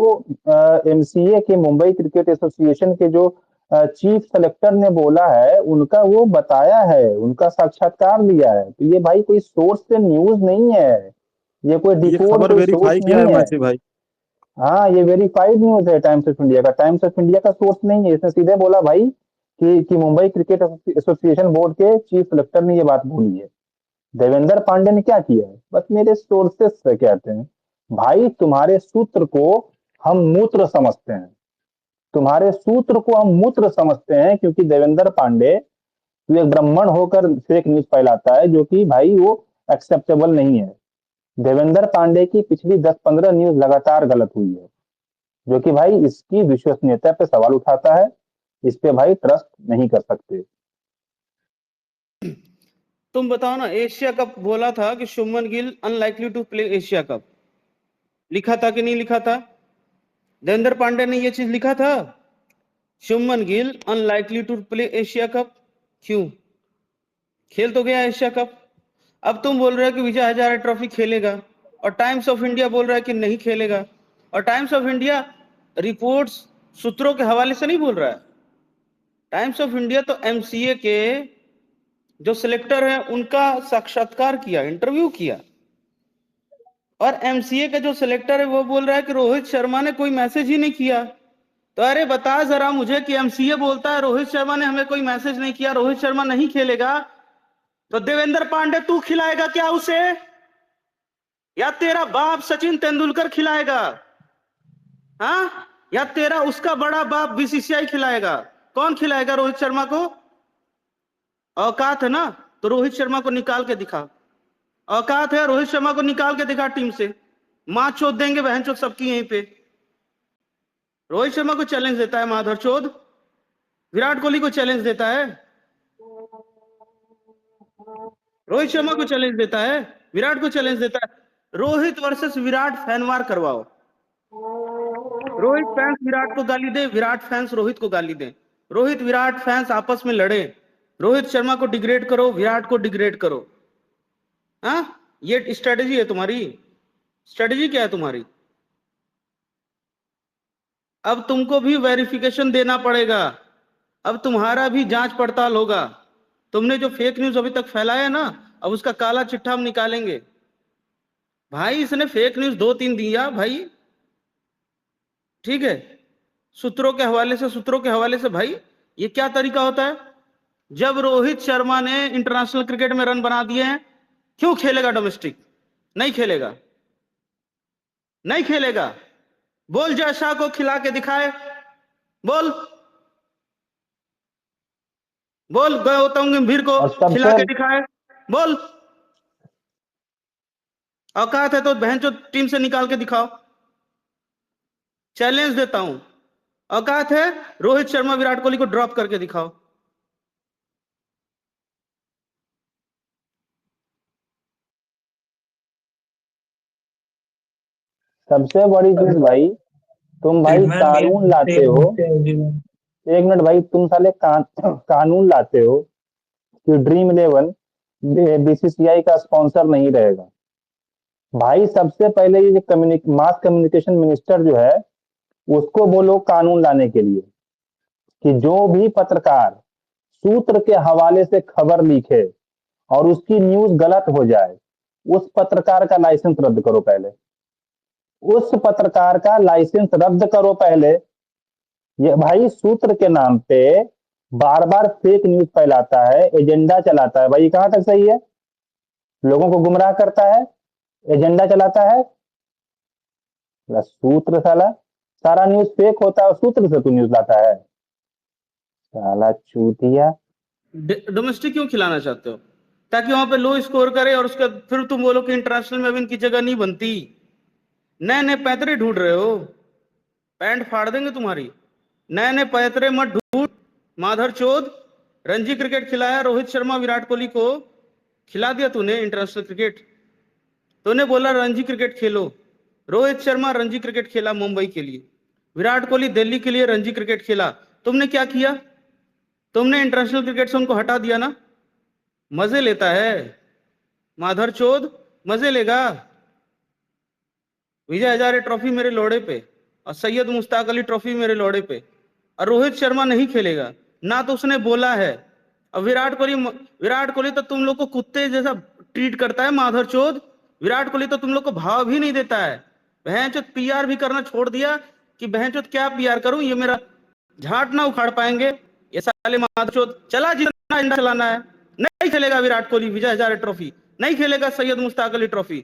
एमसीए के, मुंबई क्रिकेट एसोसिएशन के जो चीफ सेलेक्टर ने बोला है, उनका वो बताया है, उनका साक्षात्कार लिया है। तो ये भाई कोई सोर्स से न्यूज नहीं है, ये कोई ये डिकोड, खबर कोई सोर्स वेरीफाई किया है नहीं है। मैसी भाई। हाँ, ये वेरीफाइड न्यूज है टाइम्स ऑफ इंडिया का, टाइम्स ऑफ इंडिया का सोर्स नहीं है। इसने सीधे बोला भाई कि मुंबई क्रिकेट एसोसिएशन बोर्ड के चीफ सेलेक्टर ने ये बात बोली है। देवेंद्र पांडे ने क्या किया है, बस मेरे सोर्सेस से कहते हैं। भाई तुम्हारे सूत्र को हम मूत्र समझते हैं, तुम्हारे सूत्र को हम मूत्र समझते हैं, क्योंकि देवेंद्र पांडे तू एक ब्राह्मण होकर फेक न्यूज फैलाता है, जो कि भाई वो एक्सेप्टेबल नहीं है। देवेंद्र पांडे की पिछली 10-15 न्यूज लगातार गलत हुई है, जो कि भाई इसकी विश्वसनीयता पे सवाल उठाता है। इस पे भाई ट्रस्ट नहीं कर सकते। तुम बताओ ना, एशिया कप बोला था कि Shubman Gill unlikely to play Asia cup, लिखा था कि नहीं लिखा था? देवेंद्र पांडे ने ये चीज लिखा था, Shubman Gill unlikely to play Asia cup. क्यों? खेल तो गया एशिया कप। अब तुम बोल रहे हो कि विजय हजारे ट्रॉफी खेलेगा, और टाइम्स ऑफ इंडिया बोल रहा है कि नहीं खेलेगा। और टाइम्स ऑफ इंडिया रिपोर्ट्स, सूत्रों के हवाले से नहीं बोल रहा है। टाइम्स ऑफ इंडिया तो एमसीए के जो सिलेक्टर है उनका साक्षात्कार किया, इंटरव्यू किया, और एमसीए का जो सिलेक्टर है वो बोल रहा है कि रोहित शर्मा ने कोई मैसेज ही नहीं किया। तो अरे बता जरा मुझे कि एमसीए बोलता है रोहित शर्मा ने हमें कोई मैसेज नहीं किया, रोहित शर्मा नहीं खेलेगा, तो देवेंद्र पांडे तू खिलाएगा क्या उसे, या तेरा बाप सचिन तेंदुलकर खिलाएगा? हाँ, या तेरा उसका बड़ा बाप बीसीसीआई खिलाएगा? कौन खिलाएगा रोहित शर्मा को? औकात है ना तो रोहित शर्मा को निकाल के दिखा। औकात है, रोहित शर्मा को निकाल के दिखा टीम से, मां चोद देंगे बहन चोद सबकी यहीं पे। रोहित शर्मा को चैलेंज देता है माधर चोद, विराट कोहली को चैलेंज देता है, रोहित शर्मा को चैलेंज देता है, विराट को चैलेंज देता है। रोहित वर्सेस विराट फैनवार करवाओ। रोहित फैंस विराट को गाली दे, विराट फैंस रोहित को गाली दे, रोहित विराट फैंस आपस में लड़े, रोहित शर्मा को डिग्रेड करो, विराट को डिग्रेड करो। हाँ, ये स्ट्रेटेजी है तुम्हारी? स्ट्रेटेजी क्या है तुम्हारी? अब तुमको भी वेरिफिकेशन देना पड़ेगा, अब तुम्हारा भी जांच पड़ताल होगा। तुमने जो फेक न्यूज अभी तक फैलाया ना, अब उसका काला चिट्ठा हम निकालेंगे। भाई इसने फेक न्यूज 2-3 दिया भाई, ठीक है, सूत्रों के हवाले से भाई ये क्या तरीका होता है? जब रोहित शर्मा ने इंटरनेशनल क्रिकेट में रन बना दिए हैं, क्यों खेलेगा डोमेस्टिक? नहीं खेलेगा, नहीं खेलेगा। बोल जय शाह को खिला के दिखाए, बोल बोल गौतम गंभीर को और खिला सबसे के दिखाए, बोल। औकात है तो बहन चो टीम से निकाल के दिखाओ, चैलेंज देता हूं। औकात है रोहित शर्मा विराट कोहली को ड्रॉप करके दिखाओ। सबसे बड़ी चीज भाई, तुम भाई कानून लाते हो। एक मिनट भाई, तुम साले कानून लाते हो कि ड्रीम 11 बीसीसीआई का स्पॉन्सर नहीं रहेगा। भाई सबसे पहले ये मास कम्युनिकेशन मिनिस्टर जो है, उसको बोलो कानून लाने के लिए कि जो भी पत्रकार सूत्र के हवाले से खबर लिखे और उसकी न्यूज गलत हो जाए, उस पत्रकार का लाइसेंस रद्द करो पहले। उस पत्रकार का लाइसेंस रद्द करो पहले। ये भाई सूत्र के नाम पे बार बार फेक न्यूज फैलाता है, एजेंडा चलाता है। भाई कहां तक सही है? लोगों को गुमराह करता है, एजेंडा चलाता है। सूत्र साला, सारा न्यूज फेक होता है और सूत्र से तू न्यूज लाता है, साला चूतिया। डोमेस्टिक क्यों खिलाना चाहते हो? ताकि वहां पे लो स्कोर करे और उसका फिर तुम बोलो कि इंटरनेशनल में अब इनकी जगह नहीं बनती। नए नए पैतरे ढूंढ रहे हो, पैंट फाड़ देंगे तुम्हारी। नए नए पैतरे मत ढूंढ माधर चोद। रणजी क्रिकेट खिलाया रोहित शर्मा विराट कोहली को, खिला दिया तूने इंटरनेशनल क्रिकेट। तूने बोला रणजी क्रिकेट खेलो, रोहित शर्मा रणजी क्रिकेट खेला मुंबई के लिए, विराट कोहली दिल्ली के लिए रणजी क्रिकेट खेला। तुमने क्या किया? तुमने इंटरनेशनल क्रिकेट से उनको हटा दिया ना। मजे लेता है माधर चोद, मजे लेगा। विजय हजारे ट्रॉफी मेरे लोड़े पे और सैयद मुश्ताक अली ट्रॉफी मेरे लोड़े पे, और रोहित शर्मा नहीं खेलेगा ना, तो उसने बोला है। और विराट कोहली तो तुम लोग को कुत्ते जैसा ट्रीट करता है माधर चोद। विराट कोहली तो तुम लोग को भाव भी नहीं देता है। बहनचोद पीआर भी करना छोड़ दिया कि बहनचोद क्या पीआर करूं, ये मेरा झाट ना उखाड़ पाएंगे ये साले माधर चोद। चला जितना इंडा चलाना है। नहीं खेलेगा विराट कोहली विजय हजारे ट्रॉफी, नहीं खेलेगा सैयद मुश्ताक अली ट्रॉफी।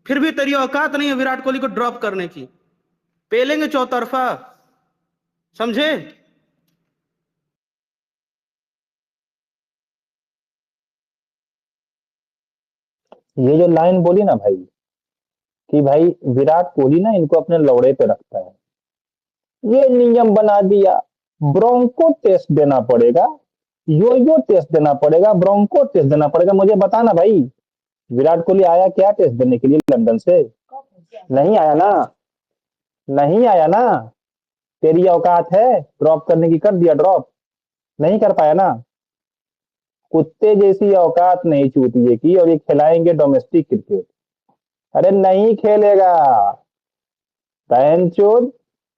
फिर भी तेरी औकात नहीं है विराट कोहली को ड्रॉप करने की। पेलेंगे चौतरफा, समझे? ये जो लाइन बोली ना भाई कि भाई विराट कोहली ना इनको अपने लौड़े पे रखता है, ये नियम बना दिया। ब्रोंको टेस्ट देना पड़ेगा, यो टेस्ट देना पड़ेगा, ब्रोंको टेस्ट देना पड़ेगा। मुझे बताना भाई, विराट कोहली आया क्या टेस्ट देने के लिए लंदन से? नहीं आया ना, नहीं आया ना। तेरी औकात है ड्रॉप करने की, कर दिया ड्रॉप, नहीं कर पाया ना। कुत्ते जैसी औकात नहीं चूतिए की, और ये खिलाएंगे डोमेस्टिक क्रिकेट। अरे नहीं खेलेगा बहनचोद।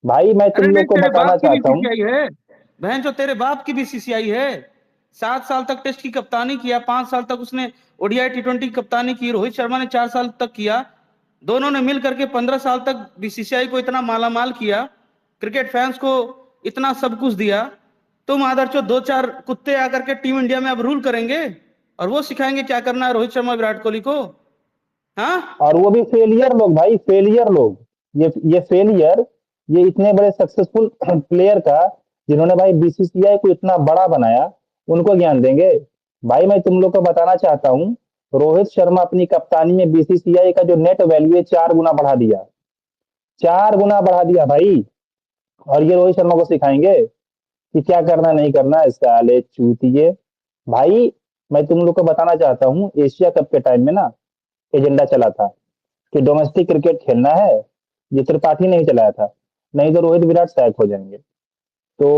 भाई मैं अरे तुम नहीं, लोग को तेरे बताना बाप की भी चाहता हूँ, सीसीआई है बहन, जो तेरे बाप की भी सीसीआई है। 7 साल तक टेस्ट की कप्तानी किया, 5 साल तक उसने ओडीआई T20 की कप्तानी की। रोहित शर्मा ने 4 साल तक किया। दोनों ने मिल करके 15 साल तक बीसीसीआई को इतना मालामाल किया, क्रिकेट फैंस को इतना सब कुछ दिया। तुम आदरचो 2-4 कुत्ते आकर के टीम इंडिया में अब रूल करेंगे और वो सिखाएंगे क्या करना है रोहित शर्मा विराट कोहली को। हाँ, और वो भी फेलियर लोग भाई, फेलियर लोग। ये फेलियर, ये इतने बड़े सक्सेसफुल प्लेयर का जिन्होंने भाई बीसीसीआई को इतना बड़ा बनाया, उनको ज्ञान देंगे? भाई मैं तुम लोग को बताना चाहता हूँ, रोहित शर्मा अपनी कप्तानी में बीसीसीआई का जो नेट वैल्यू है 4 गुना बढ़ा दिया, 4 गुना बढ़ा दिया भाई। और ये रोहित शर्मा को सिखाएंगे कि क्या करना नहीं करना है? साले चूतिए। भाई मैं तुम लोग को बताना चाहता हूँ, एशिया कप के टाइम में ना एजेंडा चला था कि डोमेस्टिक क्रिकेट खेलना है। ये त्रिपाठी नहीं चलाया था, नहीं तो रोहित विराट सैक हो जाएंगे। तो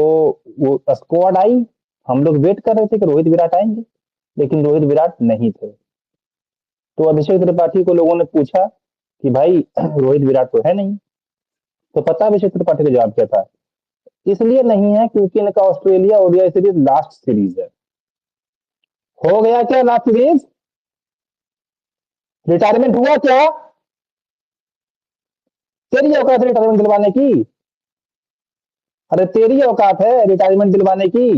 वो स्क्वाड आई, हम लोग वेट कर रहे थे कि रोहित विराट आएंगे, लेकिन रोहित विराट नहीं थे। तो अभिषेक त्रिपाठी को लोगों ने पूछा कि भाई रोहित विराट तो है नहीं। तो पता है अभिषेक त्रिपाठी का जवाब क्या था? इसलिए नहीं है क्योंकि इनका Australia ODI series last series है। हो गया क्या लास्ट सीरीज? रिटायरमेंट हुआ क्या? तेरी औकात है रिटायरमेंट दिलवाने की? अरे तेरी औकात है रिटायरमेंट दिलवाने की?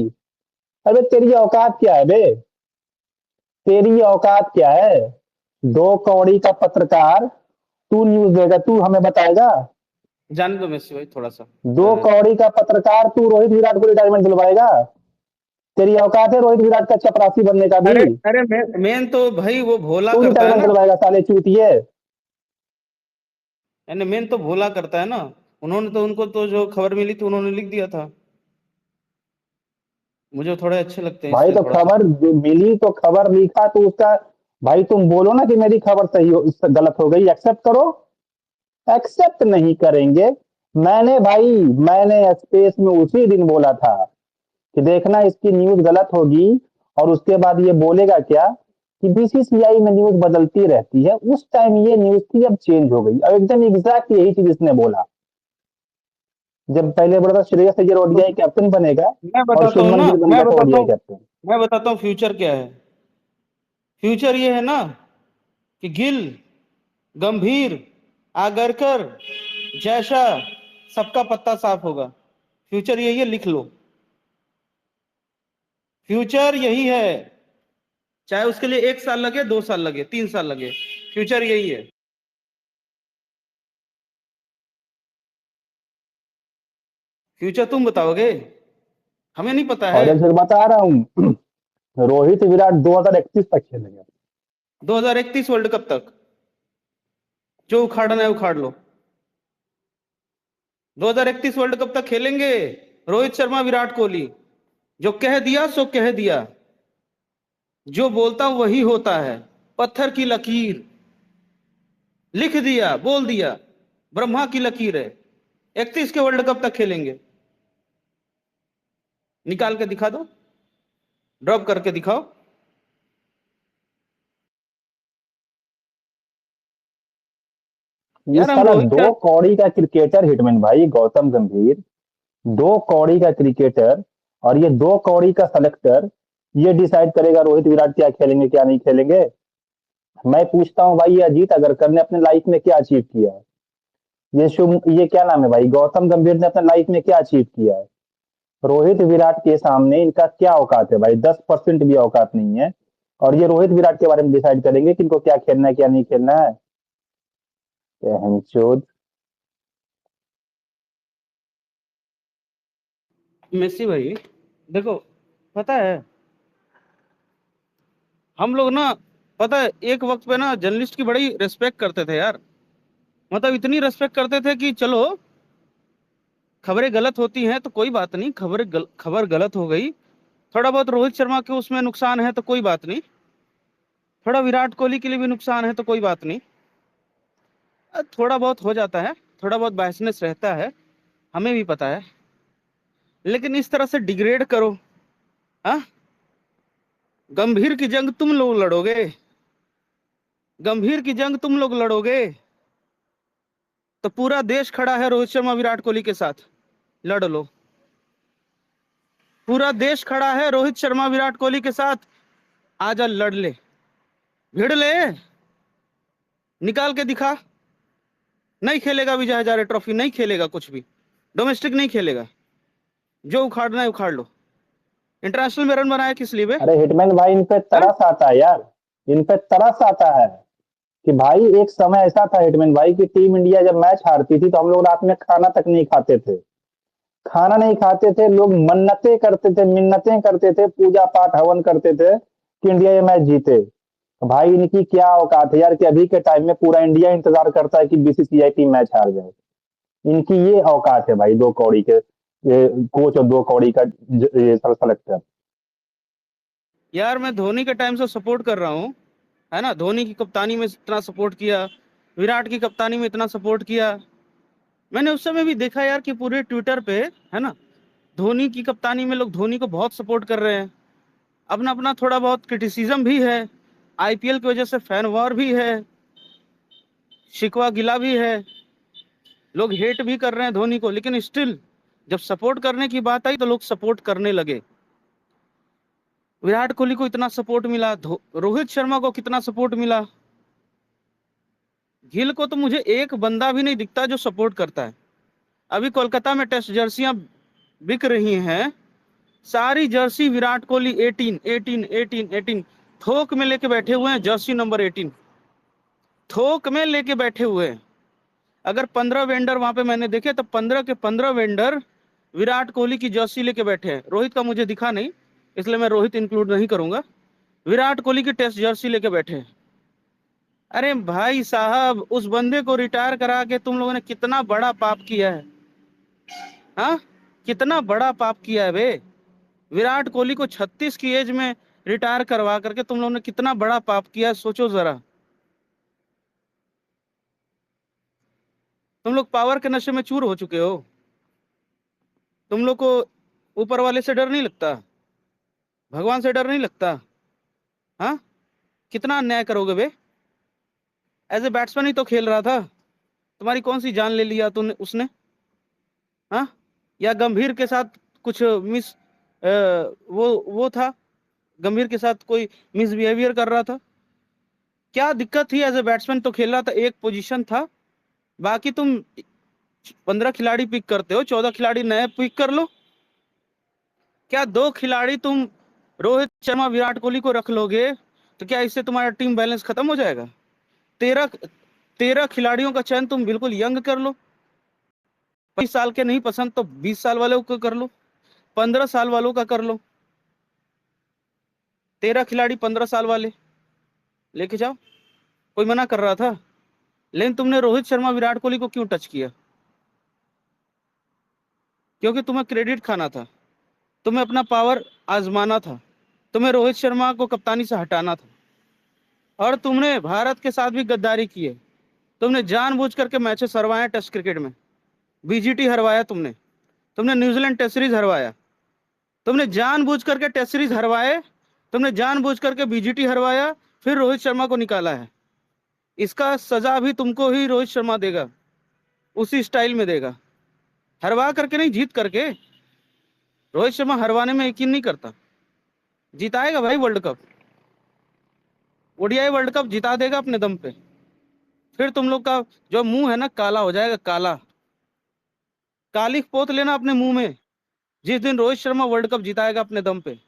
अरे तेरी औकात क्या है बे? तेरी औकात क्या है? 2 कौड़ी का पत्रकार, तू न्यूज देगा, तू हमें बताएगा? जाने दो मेसी भाई, थोड़ा सा 2 कौड़ी का पत्रकार, तू रोहित विराट को रिटायरमेंट दिलवाएगा? तेरी औकात है रोहित विराट का चपरासी बनने का भी? अरे अरे मेन तो भाई वो भोला तू करता है रिटायरमेंट ना, दिलवाएगा साले चूतिए? यानी मेन तो भोला करता है ना। उन्होंने तो, उनको तो जो खबर मिली थी उन्होंने लिख दिया था। मुझे थोड़े अच्छे लगते हैं भाई इसलिए तो थोड़ा सा। खबर जो मिली तो खबर लिखा तो उसका, भाई तुम बोलो ना कि मेरी खबर सही हो, इससे गलत हो गई, एक्सेप्ट करो। एक्सेप्ट नहीं करेंगे। मैंने स्पेस में उसी दिन बोला था कि देखना इसकी न्यूज गलत होगी, और उसके बाद ये बोलेगा क्या कि बीसीसीआई में न्यूज बदलती रहती है। उस टाइम ये न्यूज थी, अब चेंज हो गई। अब एकदम एग्जैक्ट यही चीज इसने बोला। जब पहले बोला था श्रेयस अय्यर तो ओडीआई कैप्टन बनेगा मैं और बताता हूँ शुभमन ना, गिल बन गया था ओडीआई कैप्टन। मैं बताता हूँ फ्यूचर क्या है। फ्यूचर ये है ना कि गिल, गंभीर, आगरकर जैसा सबका पत्ता साफ होगा। फ्यूचर यही है, लिख लो। फ्यूचर यही है, चाहे उसके लिए 1 साल लगे, 2 साल लगे, 3 साल लगे, फ्यूचर यही है। फ्यूचर तुम बताओगे, हमें नहीं पता है। और एक चीज बता रहा हूँ, रोहित विराट 2031 तक खेलेंगे। 2031 वर्ल्ड कप तक जो उखाड़ना है उखाड़ लो। 2031 वर्ल्ड कप तक खेलेंगे रोहित शर्मा, विराट कोहली। जो कह दिया सो कह दिया, जो बोलता वही होता है। पत्थर की लकीर, लिख दिया, बोल दिया, ब्रह्मा की लकीर है। 31 के वर्ल्ड कप तक खेलेंगे। निकाल के दिखा दो, ड्रॉप करके दिखाओ। ये यार हम साला रोहित दो का, कौड़ी का क्रिकेटर हिटमैन भाई गौतम गंभीर, 2 कौड़ी का क्रिकेटर, और ये 2 कौड़ी का सेलेक्टर, ये डिसाइड करेगा रोहित विराट क्या खेलेंगे क्या नहीं खेलेंगे? मैं पूछता हूँ भाई, ये अजीत अगरकर ने अपने लाइफ में क्या अचीव किया है? ये क्या नाम है भाई, गौतम गंभीर ने अपने लाइफ में क्या अचीव किया है? रोहित विराट के सामने इनका क्या औकात है भाई? 10% भी औकात नहीं है। और ये रोहित विराट के बारे में डिसाइड करेंगे कि इनको क्या खेलना है क्या नहीं खेलना है? बहनचोद। मेसी भाई देखो, पता है हम लोग ना, पता है एक वक्त पे ना जर्नलिस्ट की बड़ी रिस्पेक्ट करते थे यार। मतलब इतनी रिस्पेक्ट करते थे कि चलो खबरें गलत होती हैं तो कोई बात नहीं, खबर गलत हो गई, थोड़ा बहुत रोहित शर्मा के उसमें नुकसान है तो कोई बात नहीं, थोड़ा विराट कोहली के लिए भी नुकसान है तो कोई बात नहीं। थोड़ा बहुत हो जाता है, थोड़ा बहुत बायसनेस रहता है, हमें भी पता है। लेकिन इस तरह से डिग्रेड करो, हाँ? गंभीर की जंग तुम लोग लड़ोगे, गंभीर की जंग तुम लोग लड़ोगे तो पूरा देश खड़ा है रोहित शर्मा विराट कोहली के साथ, लड़ लो। पूरा देश खड़ा है रोहित शर्मा विराट कोहली के साथ, आजा लड़ ले, भिड़ ले, निकाल के दिखा। नहीं खेलेगा विजय हजारे ट्रॉफी, नहीं खेलेगा कुछ भी, डोमेस्टिक नहीं खेलेगा, जो उखाड़ना है उखाड़ लो। इंटरनेशनल में रन बनाया किस लिए बे? अरे हिटमैन भाई, इन पे हाँ? तरस आता है यार, इन पे तरस आता है कि भाई एक समय ऐसा था हिटमैन भाई कि टीम इंडिया जब मैच हारती थी तो हम लोग रात में खाना तक नहीं खाते थे। खाना नहीं खाते थे लोग, मन्नतें करते थे, मिन्नतें करते थे, पूजा पाठ हवन करते थे कि इंडिया ये मैच जीते। भाई इनकी क्या औकात है यार कि अभी के टाइम में पूरा इंडिया इंतजार करता है कि बीसीसीआई टीम मैच हार जाए। इनकी ये औकात है भाई, दो कौड़ी के ये कोच और दो कौड़ी का ये सेलेक्टर। यार मैं धोनी के टाइम से सपोर्ट कर रहा हूँ, है ना। धोनी की कप्तानी में इतना सपोर्ट किया, विराट की कप्तानी में इतना सपोर्ट किया। मैंने उस समय भी देखा यार कि पूरे ट्विटर पे, है ना, धोनी की कप्तानी में लोग धोनी को बहुत सपोर्ट कर रहे हैं। अपना अपना थोड़ा बहुत क्रिटिसिज्म भी है, आईपीएल की वजह से फैन वॉर भी है, शिकवा गिला भी है, लोग हेट भी कर रहे हैं धोनी को, लेकिन स्टिल जब सपोर्ट करने की बात आई तो लोग सपोर्ट करने लगे। विराट कोहली को इतना सपोर्ट मिला, रोहित शर्मा को कितना सपोर्ट मिला। गिल को तो मुझे एक बंदा भी नहीं दिखता जो सपोर्ट करता है। अभी कोलकाता में टेस्ट जर्सियां बिक रही हैं, सारी जर्सी विराट कोहली 18 18 18 18 थोक में लेके बैठे हुए हैं। जर्सी नंबर 18 थोक में लेके बैठे हुए हैं। अगर 15 वेंडर वहां पे मैंने देखे तो 15 के 15 वेंडर विराट कोहली की जर्सी लेके बैठे हैं। रोहित का मुझे दिखा नहीं, इसलिए मैं रोहित इंक्लूड नहीं करूंगा। विराट कोहली की टेस्ट जर्सी लेके बैठे हैं। अरे भाई साहब, उस बंदे को रिटायर करा के तुम लोगों ने कितना बड़ा पाप किया है। हाँ, कितना बड़ा पाप किया है बे। विराट कोहली को 36 की एज में रिटायर करवा करके तुम लोगों ने कितना बड़ा पाप किया है, सोचो जरा। तुम लोग पावर के नशे में चूर हो चुके हो। तुम लोग को ऊपर वाले से डर नहीं लगता, भगवान से डर नहीं लगता। हाँ, कितना अन्याय करोगे बे। एज ए बैट्समैन ही तो खेल रहा था, तुम्हारी कौन सी जान ले लिया तूने उसने। हाँ, या गंभीर के साथ कुछ मिस वो था, गंभीर के साथ कोई मिसबिहेवियर कर रहा था। क्या दिक्कत थी, एज ए बैट्समैन तो खेल रहा था, एक पोजीशन था। बाकी तुम 15 खिलाड़ी पिक करते हो, 14 खिलाड़ी नए पिक कर लो। क्या 2 खिलाड़ी तुम रोहित शर्मा विराट कोहली को रख लोगे तो क्या इससे तुम्हारा टीम बैलेंस खत्म हो जाएगा। 13 खिलाड़ियों का चयन तुम बिल्कुल यंग कर लो। 20 साल के नहीं पसंद तो 20 साल वालों को कर लो, 15 साल वालों का कर लो। 13 खिलाड़ी 15 साल वाले लेके जाओ, कोई मना कर रहा था। लेकिन तुमने रोहित शर्मा विराट कोहली को क्यों टच किया। क्योंकि तुम्हें क्रेडिट खाना था, तुम्हें अपना पावर आजमाना था, तुम्हें रोहित शर्मा को कप्तानी से हटाना था। और तुमने भारत के साथ भी गद्दारी की है। तुमने जानबूझ करके मैचेस हरवाए टेस्ट क्रिकेट में, बीजीटी हरवाया तुमने, तुमने न्यूजीलैंड टेस्ट सीरीज हरवाया, तुमने जानबूझ करके टेस्ट सीरीज हरवाए, तुमने जानबूझ करके बीजीटी हरवाया, फिर रोहित शर्मा को निकाला है। इसका सजा भी तुमको ही रोहित शर्मा देगा, उसी स्टाइल में देगा, हरवा करके नहीं, जीत करके। रोहित शर्मा हरवाने में यकीन नहीं करता, जिताएगा भाई world cup, ODI world cup जिता देगा अपने दम पे। फिर तुम लोग का जो मुंह है ना काला हो जाएगा, काला, काली पोत लेना अपने मुंह में जिस दिन रोहित शर्मा वर्ल्ड कप जिताएगा अपने दम पे।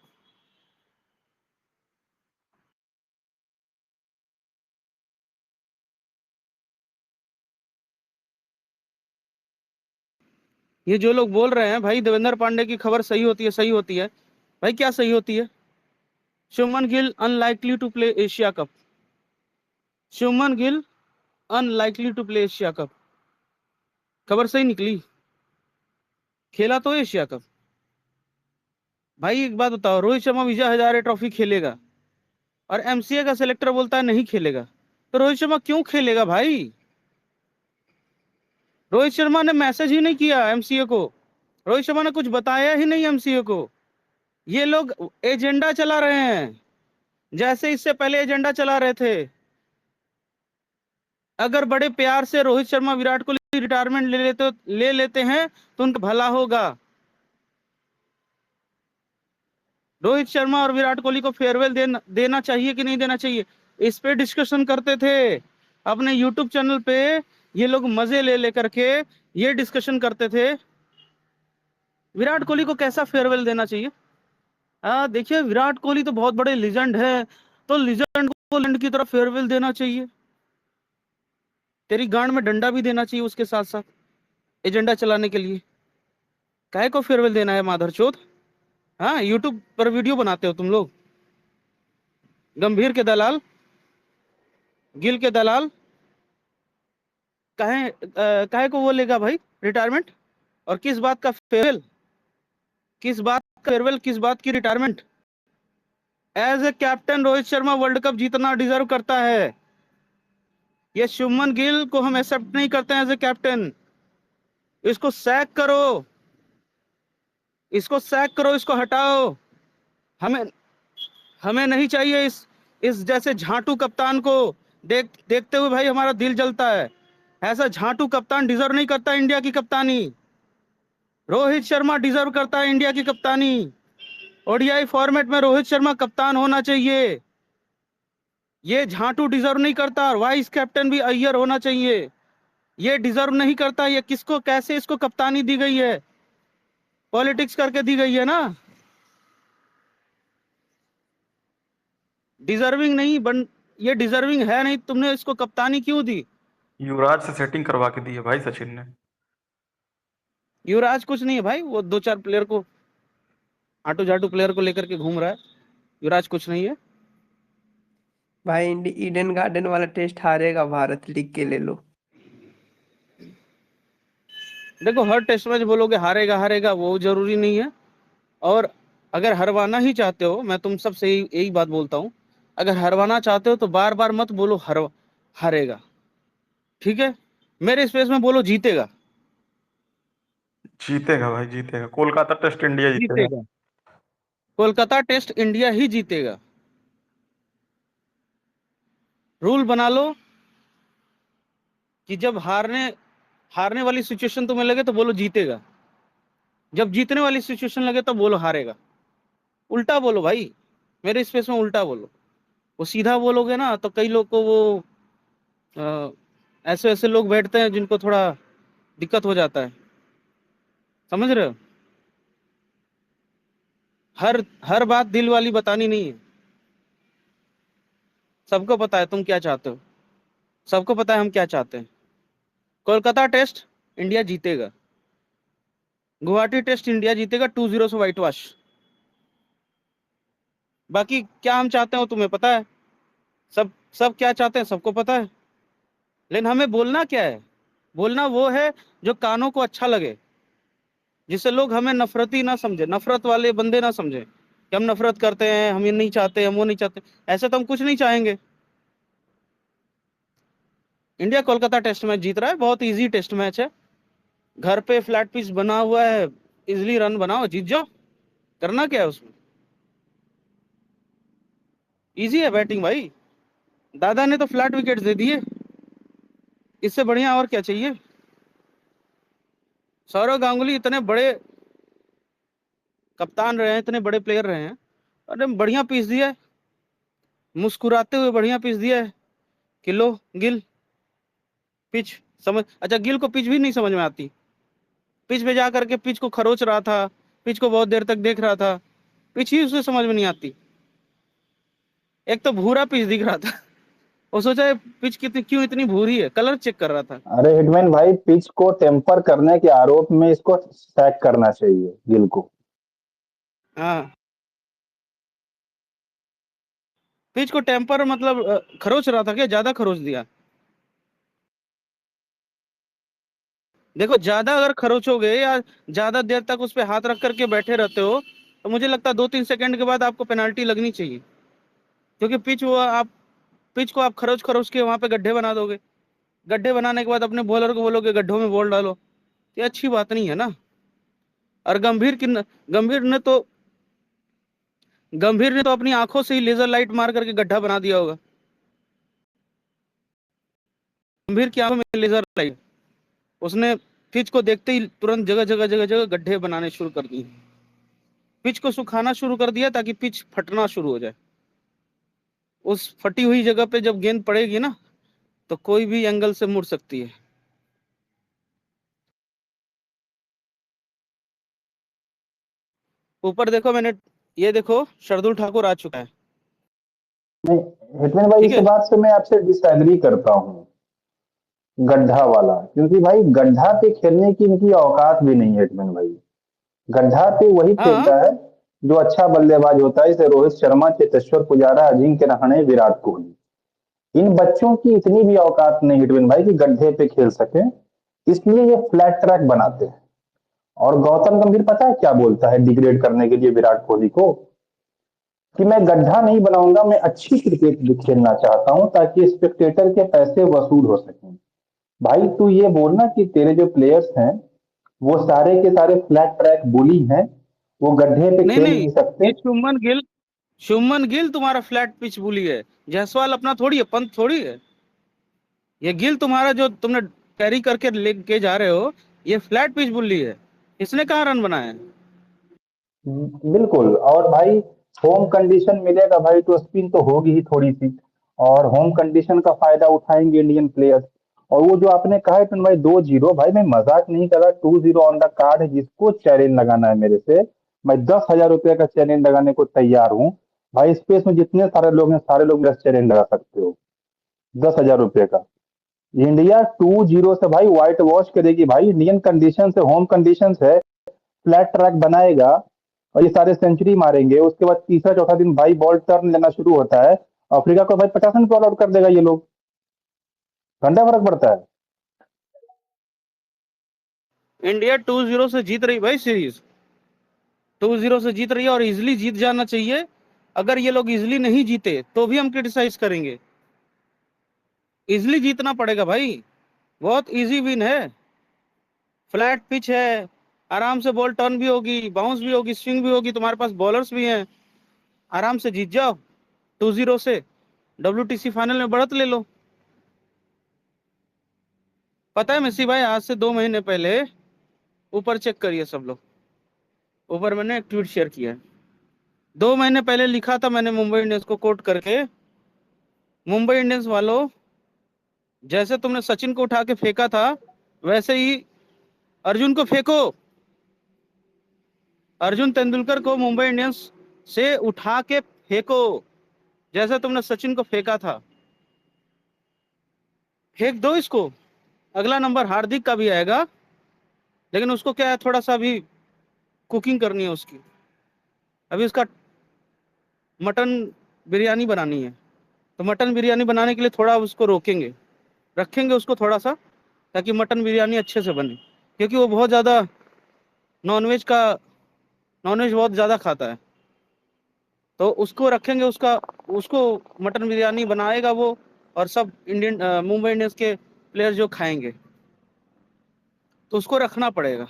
ये जो लोग बोल रहे हैं भाई देवेंद्र पांडे की खबर सही होती है, सही होती है, भाई क्या सही होती है। Shubman Gill unlikely to play Asia cup, Shubman Gill unlikely to play Asia cup, खबर सही निकली। खेला तो एशिया कप। भाई एक बात बताओ, रोहित शर्मा विजय हजारे ट्रॉफी खेलेगा और एमसीए का सिलेक्टर बोलता है नहीं खेलेगा, तो रोहित शर्मा क्यों खेलेगा भाई। रोहित शर्मा ने मैसेज ही नहीं किया एमसीए को, रोहित शर्मा ने कुछ बताया ही नहीं एमसीए को। ये लोग एजेंडा चला रहे हैं, जैसे इससे पहले एजेंडा चला रहे थे। अगर बड़े प्यार से रोहित शर्मा विराट कोहली रिटायरमेंट ले लेते हैं तो उनका भला होगा। रोहित शर्मा और विराट कोहली को फेयरवेल देना चाहिए कि नहीं देना चाहिए, इस पे डिस्कशन करते थे अपने यूट्यूब चैनल पे। ये लोग मजे ले लेकर के ये डिस्कशन करते थे विराट कोहली को कैसा फेयरवेल देना चाहिए। देखिए विराट कोहली तो बहुत बड़े लीजेंड है, तो लीजेंड को लेजेंड की तरफ फेयरवेल देना चाहिए। तेरी गांड में डंडा भी देना चाहिए उसके साथ साथ, एजेंडा चलाने के लिए। काहे को फेयरवेल देना है माधरचोद? हाँ, यूट्यूब पर वीडियो बनाते हो तुम लोग, गंभीर के दलाल, गिल के दलाल। काहे को वो लेगा भाई रिटायरमेंट? और किस बात का फेयरवेल, किस बात का फेयरवेल, किस बात की retirement? As a captain Rohit Sharma world cup जीतना डिजर्व करता है। ये शुभमन गिल को हम एक्सेप्ट नहीं करते हैं एज ए कैप्टन। इसको सैक करो, इसको सैक करो, इसको हटाओ। हमें हमें नहीं चाहिए इस जैसे झांटू कप्तान को। देखते हुए भाई हमारा दिल जलता है। ऐसा झांटू कप्तान डिजर्व नहीं करता इंडिया की कप्तानी। रोहित शर्मा डिजर्व करता है इंडिया की कप्तानी। ओडीआई फॉर्मेट में रोहित शर्मा कप्तान होना चाहिए। ये झांटू डिजर्व नहीं करता। वाइस कैप्टन भी अय्यर होना चाहिए। ये डिजर्व नहीं करता। ये किसको, कैसे इसको कप्तानी दी गई है? पॉलिटिक्स करके दी गई है ना। डिजर्विंग नहीं ये डिजर्विंग है नहीं। तुमने इसको कप्तानी क्यों दी? युवराज से सेटिंग करवा के दी है भाई सचिन ने। युवराज कुछ नहीं है भाई, वो 2-4 प्लेयर को, आटू जाटू प्लेयर को लेकर के घूम रहा है। युवराज कुछ नहीं है भाई। ईडन गार्डन वाला टेस्ट हारेगा भारत, लिख के ले लो। देखो, हर टेस्ट मैच बोलोगे हारेगा हारेगा, वो जरूरी नहीं है। और अगर हरवाना ही चाहते हो, मैं तुम सबसे यही बात बोलता हूँ, अगर हरवाना चाहते हो तो बार बार मत बोलो हारेगा, ठीक है? मेरे स्पेस में बोलो जीतेगा। जीतेगा भाई, जीतेगा। कोलकाता टेस्ट इंडिया जीतेगा। जीतेगा, कोलकाता टेस्ट इंडिया ही जीतेगा। रूल बना लो कि जब हारने वाली सिचुएशन तुम्हें लगे तो बोलो जीतेगा, जब जीतने वाली सिचुएशन लगे तो बोलो हारेगा। उल्टा बोलो भाई, मेरे स्पेस में उल्टा बोलो। वो सीधा बोलोगे ना तो कई लोग को वो ऐसे ऐसे लोग बैठते हैं जिनको थोड़ा दिक्कत हो जाता है, समझ रहे हो? हर बात दिल वाली बतानी नहीं है। सबको पता है तुम क्या चाहते हो, सबको पता है हम क्या चाहते हैं। कोलकाता टेस्ट इंडिया जीतेगा, गुवाहाटी टेस्ट इंडिया जीतेगा 2-0 से व्हाइट वॉश। बाकी क्या हम चाहते हो तुम्हें पता है, सब क्या चाहते हैं सबको पता है। लेकिन हमें बोलना क्या है? बोलना वो है जो कानों को अच्छा लगे, जिससे लोग हमें नफरती ना समझे, नफरत वाले बंदे ना समझे कि हम नफरत करते हैं, हम ये नहीं चाहते, हम वो नहीं चाहते। ऐसे तो हम कुछ नहीं चाहेंगे। इंडिया कोलकाता टेस्ट मैच जीत रहा है, बहुत इजी टेस्ट मैच है। घर पे फ्लैट पिच बना हुआ है, इजिली रन बनाओ, जीत जाओ। करना क्या है उसमें? इजी है बैटिंग भाई। दादा ने तो फ्लैट विकेट दे दिए, इससे बढ़िया और क्या चाहिए? सौरव गांगुली इतने बड़े कप्तान रहे हैं, इतने बड़े प्लेयर रहे हैं, अरे बढ़िया पीस दिया है, मुस्कुराते हुए बढ़िया पीस दिया है कि लो गिल पिच समझ। अच्छा, गिल को पिच भी नहीं समझ में आती। पिच पे जा करके पिच को खरोच रहा था, पिच को बहुत देर तक देख रहा था, पिच ही उसे समझ में नहीं आती। एक तो भूरा पिच दिख रहा था, वो सोचा है पिच कितनी क्यों इतनी भूरी है, कलर चेक कर रहा था। अरे हिटमैन भाई, पिच को टेम्पर करने के आरोप में इसको सैक करना चाहिए, गिल को। हाँ, पिच को टेम्पर मतलब खरोच रहा था क्या? ज्यादा खरोच दिया। देखो, ज्यादा अगर खरोचोगे या ज्यादा देर तक उस पर हाथ रख करके बैठे रहते हो तो मुझे लगता है 2-3 सेकंड के बाद आपको पेनाल्टी लगनी चाहिए, क्योंकि पिच को आप खरोच खरोच के वहां पे गड्ढे बना दोगे। गड्ढे बनाने के बाद अपने बॉलर को बोलोगे गड्ढों में बॉल डालो, ये अच्छी बात नहीं है ना। और गंभीर ने तो अपनी आंखों से ही लेजर लाइट मार करके गड्ढा बना दिया होगा। गंभीर की आंखों में लेजर लाइट, उसने पिच को देखते ही तुरंत जगह जगह गड्ढे बनाने शुरू कर दिए। पिच को सुखाना शुरू कर दिया ताकि पिच फटना शुरू हो जाए। उस फटी हुई जगह पे जब गेंद पड़ेगी ना तो कोई भी एंगल से मुड़ सकती है। ऊपर देखो, ये देखो शार्दुल ठाकुर आ चुका है। नहीं हिटमैन भाई, ठीक इस है, बात से मैं आपसे डिसएग्री करता हूँ, गड्ढा वाला। क्योंकि भाई गड्ढा पे खेलने की इनकी औकात भी नहीं है हिटमैन भाई। गड्ढा पे वही हाँ खेलता है जो अच्छा बल्लेबाज होता है, जैसे रोहित शर्मा, चेतेश्वर पुजारा, अजिंक्य रहाणे, विराट कोहली। इन बच्चों की इतनी भी औकात नहीं हिटविन भाई कि गड्ढे पे खेल सके, इसलिए ये फ्लैट ट्रैक बनाते हैं। और गौतम गंभीर पता है क्या बोलता है डिग्रेड करने के लिए विराट कोहली को, कि मैं गड्ढा नहीं बनाऊंगा, मैं अच्छी क्रिकेट भी खेलना चाहता हूं ताकि स्पेक्टेटर के पैसे वसूल हो सकें। भाई तू ये बोलना कि तेरे जो प्लेयर्स हैं वो सारे के सारे फ्लैट ट्रैक बुली हैं, वो गड्ढे पे नहीं खेल नहीं, नहीं सकते। ये शुभमन गिल तुम्हारा फ्लैट पिच बुली है। जायसवाल अपना थोड़ी है, पंत थोड़ी है। ये गिल तुम्हारा जो तुमने कैरी करके लेके जा रहे हो, ये फ्लैट पिच बुली है। इसने कहाँ रन बनाए हैं? बिल्कुल। और भाई होम कंडीशन मिलेगा भाई तो स्पिन तो होगी ही थोड़ी सी, और होम कंडीशन का फायदा उठाएंगे इंडियन प्लेयर्स। और वो जो आपने कहा है कि भाई 2-0, भाई मैं मजाक नहीं कर रहा, 2-0 ऑन द कार्ड है। जिसको चैलेंज लगाना है मेरे से, मैं 10,000 रुपये का चैलेंज लगाने को तैयार हूँ। भाई स्पेस में जितने सारे लोग हैं सारे लोग मेरा चैलेंज लगा सकते हो, 10,000 रुपये का। इंडिया 2-0 से भाई व्हाइट वॉश करेगी भाई। इंडियन कंडीशन से, होम कंडीशन है, फ्लैट ट्रैक बनाएगा और ये सारे सेंचुरी मारेंगे। उसके बाद तीसरा चौथा दिन भाई बॉल टर्न लेना शुरू होता है, अफ्रीका को भाई 50 रन ऑल आउट कर देगा ये लोग। घंटा फर्क पड़ता है। इंडिया 2-0 से जीत रही भाई सीरीज, 2-0 से जीत रही है और इजिली जीत जाना चाहिए। अगर ये लोग इजिली नहीं जीते तो भी हम क्रिटिसाइज करेंगे। इजिली जीतना पड़ेगा भाई, बहुत इजी विन है। फ्लैट पिच है, आराम से बॉल टर्न भी होगी, बाउंस भी होगी, स्विंग भी होगी, तुम्हारे पास बॉलर्स भी हैं। आराम से जीत जाओ 2-0 से, WTC फाइनल में बढ़त ले लो। पता है मेसी भाई, आज से 2 महीने पहले, ऊपर चेक करिए सब लोग, ऊपर मैंने एक ट्वीट शेयर किया है। 2 महीने पहले लिखा था मैंने मुंबई इंडियंस को कोट करके, मुंबई इंडियंस वालों, जैसे तुमने सचिन को उठा के फेंका था वैसे ही अर्जुन को फेंको। अर्जुन तेंदुलकर को मुंबई इंडियंस से उठा के फेंको, जैसे तुमने सचिन को फेंका था। फेंक दो इसको। अगला नंबर हार्दिक का भी आएगा, लेकिन उसको क्या है, थोड़ा सा अभी कुकिंग करनी है उसकी। अभी उसका मटन बिरयानी बनानी है, तो मटन बिरयानी बनाने के लिए थोड़ा उसको रोकेंगे, रखेंगे उसको थोड़ा सा, ताकि मटन बिरयानी अच्छे से बने। क्योंकि वो बहुत ज़्यादा नॉनवेज का नॉनवेज बहुत ज़्यादा खाता है, तो उसको रखेंगे, उसको मटन बिरयानी बनाएगा वो, और सब मुंबई इंडियंस के प्लेयर जो खाएंगे, तो उसको रखना पड़ेगा।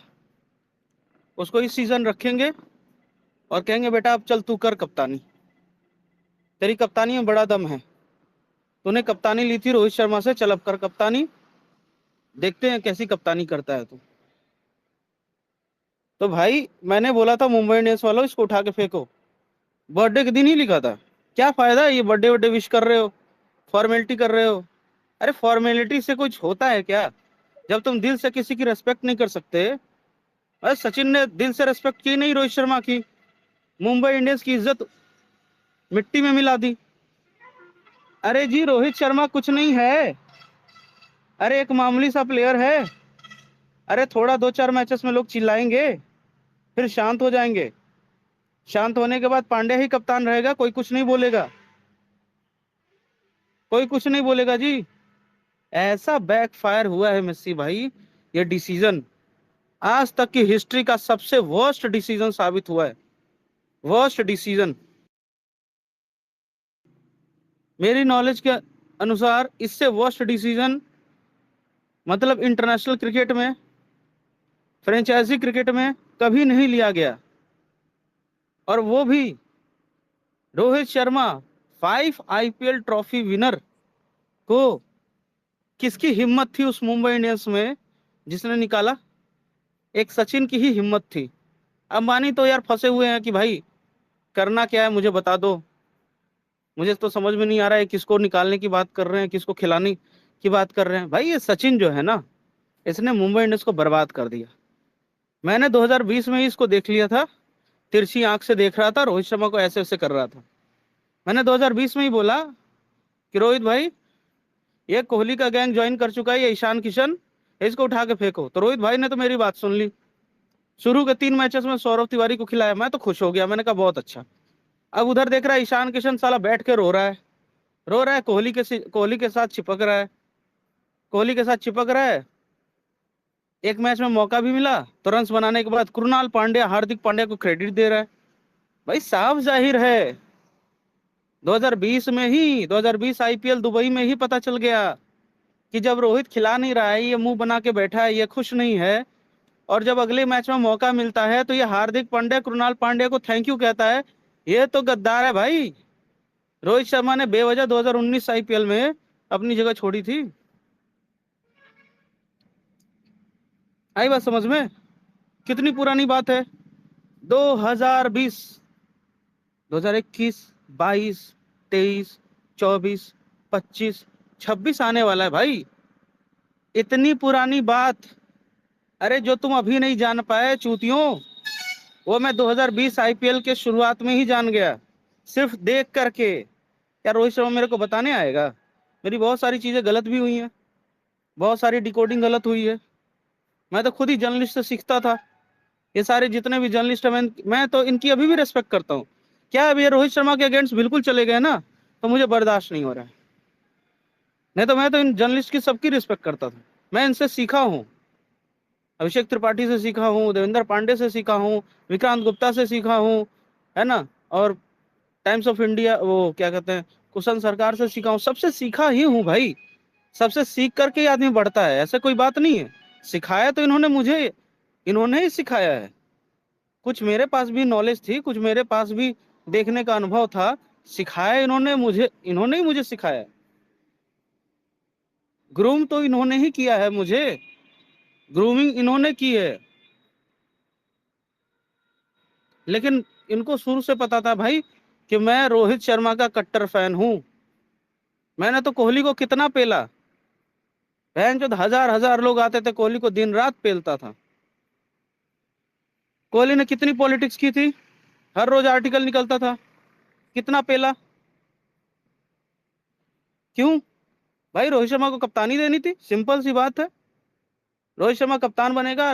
उसको इस सीज़न रखेंगे और कहेंगे बेटा अब चल तू कर कप्तानी, तेरी कप्तानी में बड़ा दम है, तूने कप्तानी ली थी रोहित शर्मा से, चल अब कर कप्तानी, देखते हैं कैसी कप्तानी करता है तू। तो भाई मैंने बोला था मुंबई इंडियंस वालों, इसको उठा के फेंको। बर्थडे के दिन ही लिखा था। क्या फायदा है ये बर्थडे वर्डे विश कर रहे हो, फॉर्मेलिटी कर रहे हो? अरे फॉर्मेलिटी से कुछ होता है क्या, जब तुम दिल से किसी की रेस्पेक्ट नहीं कर सकते? अरे सचिन ने दिल से रेस्पेक्ट की नहीं रोहित शर्मा की, मुंबई इंडियंस की इज्जत मिट्टी में मिला दी। अरे जी रोहित शर्मा कुछ नहीं है, अरे एक मामूली सा प्लेयर है। अरे थोड़ा 2-4 मैचेस में लोग चिल्लाएंगे, फिर शांत हो जाएंगे। शांत होने के बाद पांड्या ही कप्तान रहेगा, कोई कुछ नहीं बोलेगा, कोई कुछ नहीं बोलेगा जी। ऐसा बैकफायर हुआ है मेसी भाई, ये डिसीजन आज तक की हिस्ट्री का सबसे वर्स्ट डिसीजन साबित हुआ है। वर्स्ट डिसीजन मेरी नॉलेज के अनुसार, इससे वर्स्ट डिसीजन मतलब इंटरनेशनल क्रिकेट में, फ्रेंचाइजी क्रिकेट में कभी नहीं लिया गया। और वो भी Rohit Sharma 5 IPL trophy winner को, किसकी हिम्मत थी उस मुंबई इंडियंस में जिसने निकाला? एक सचिन की ही हिम्मत थी। अंबानी तो यार फंसे हुए हैं कि भाई करना क्या है मुझे बता दो, मुझे तो समझ में नहीं आ रहा है किसको निकालने की बात कर रहे हैं, किसको खिलाने की बात कर रहे हैं। भाई ये सचिन जो है ना, इसने मुंबई इंडियंस को बर्बाद कर दिया। मैंने 2020 में ही इसको देख लिया था, तिरछी आंख से देख रहा था, रोहित शर्मा को ऐसे ऐसे कर रहा था। मैंने 2020 में ही बोला कि रोहित भाई, ये कोहली का गैंग ज्वाइन कर चुका है, ये ईशान किशन, इसको उठा के फेंको। तो रोहित भाई ने तो मेरी बात सुन ली, शुरू के 3 मैचेस में सौरव तिवारी को खिलाया, मैं तो खुश हो गया, मैंने कहा बहुत अच्छा। अब उधर देख रहा है ईशान किशन साला बैठ के रो रहा है, रो रहा है, कोहली के साथ चिपक रहा है, कोहली के साथ चिपक रहा है। एक मैच में मौका भी मिला तो रन्स बनाने के बाद कृणाल पांड्या, हार्दिक पांड्या को क्रेडिट दे रहा है। भाई साफ जाहिर है 2020 आईपीएल दुबई में ही पता चल गया कि जब रोहित खिला नहीं रहा है, ये मुंह बना के बैठा है, ये खुश नहीं है, और जब अगले मैच में मौका मिलता है तो ये हार्दिक पांड्या, कृणाल पांड्या को थैंक यू कहता है। ये तो गद्दार है भाई। रोहित शर्मा ने बेवजह 2019 आईपीएल में अपनी जगह छोड़ी थी। आई बात समझ में? कितनी पुरानी बात है, 2020, 2021, 22, 23, 24, 25, 26 आने वाला है भाई। इतनी पुरानी बात। अरे जो तुम अभी नहीं जान पाए चूतियों, वो मैं 2020 आईपीएल के शुरुआत में ही जान गया, सिर्फ देख करके। क्या रोहित शर्मा मेरे को बताने आएगा? मेरी बहुत सारी चीजें गलत भी हुई हैं, बहुत सारी डिकोडिंग गलत हुई है। मैं तो खुद ही जर्नलिस्ट से सीखता था। ये सारे जितने भी जर्नलिस्ट हैं, मैं तो इनकी अभी भी रेस्पेक्ट करता हूँ। क्या अब ये रोहित शर्मा के अगेंस्ट बिल्कुल चले गए ना, तो मुझे बर्दाश्त नहीं हो रहा है। नहीं तो मैं तो इन जर्नलिस्ट की सबकी रिस्पेक्ट करता था, मैं इनसे सीखा हूँ। अभिषेक त्रिपाठी से सीखा हूँ, देवेंद्र पांडे से सीखा हूँ, विक्रांत गुप्ता से सीखा हूँ, है ना, और टाइम्स ऑफ इंडिया, वो क्या कहते हैं, कुशन सरकार से सीखा हूँ। सबसे सीखा ही हूँ भाई। सबसे सीख करके ही आदमी बढ़ता है, ऐसा कोई बात नहीं है। सिखाया तो इन्होंने मुझे, इन्होंने ही सिखाया है। कुछ मेरे पास भी नॉलेज थी, कुछ मेरे पास भी देखने का अनुभव था, सिखाया इन्होंने मुझे, इन्होंने ही मुझे सिखाया। ग्रूम तो इन्होंने ही किया है मुझे, ग्रूमिंग इन्होंने की है। लेकिन इनको शुरू से पता था भाई कि मैं रोहित शर्मा का कट्टर फैन हूं। मैंने तो कोहली को कितना पेला, बहन जो हजार हजार लोग आते थे, कोहली को दिन रात पेलता था। कोहली ने कितनी पॉलिटिक्स की थी, हर रोज आर्टिकल निकलता था, कितना पेला। क्यों भाई? रोहित शर्मा को कप्तानी देनी थी, सिंपल सी बात है। रोहित शर्मा कप्तान बनेगा,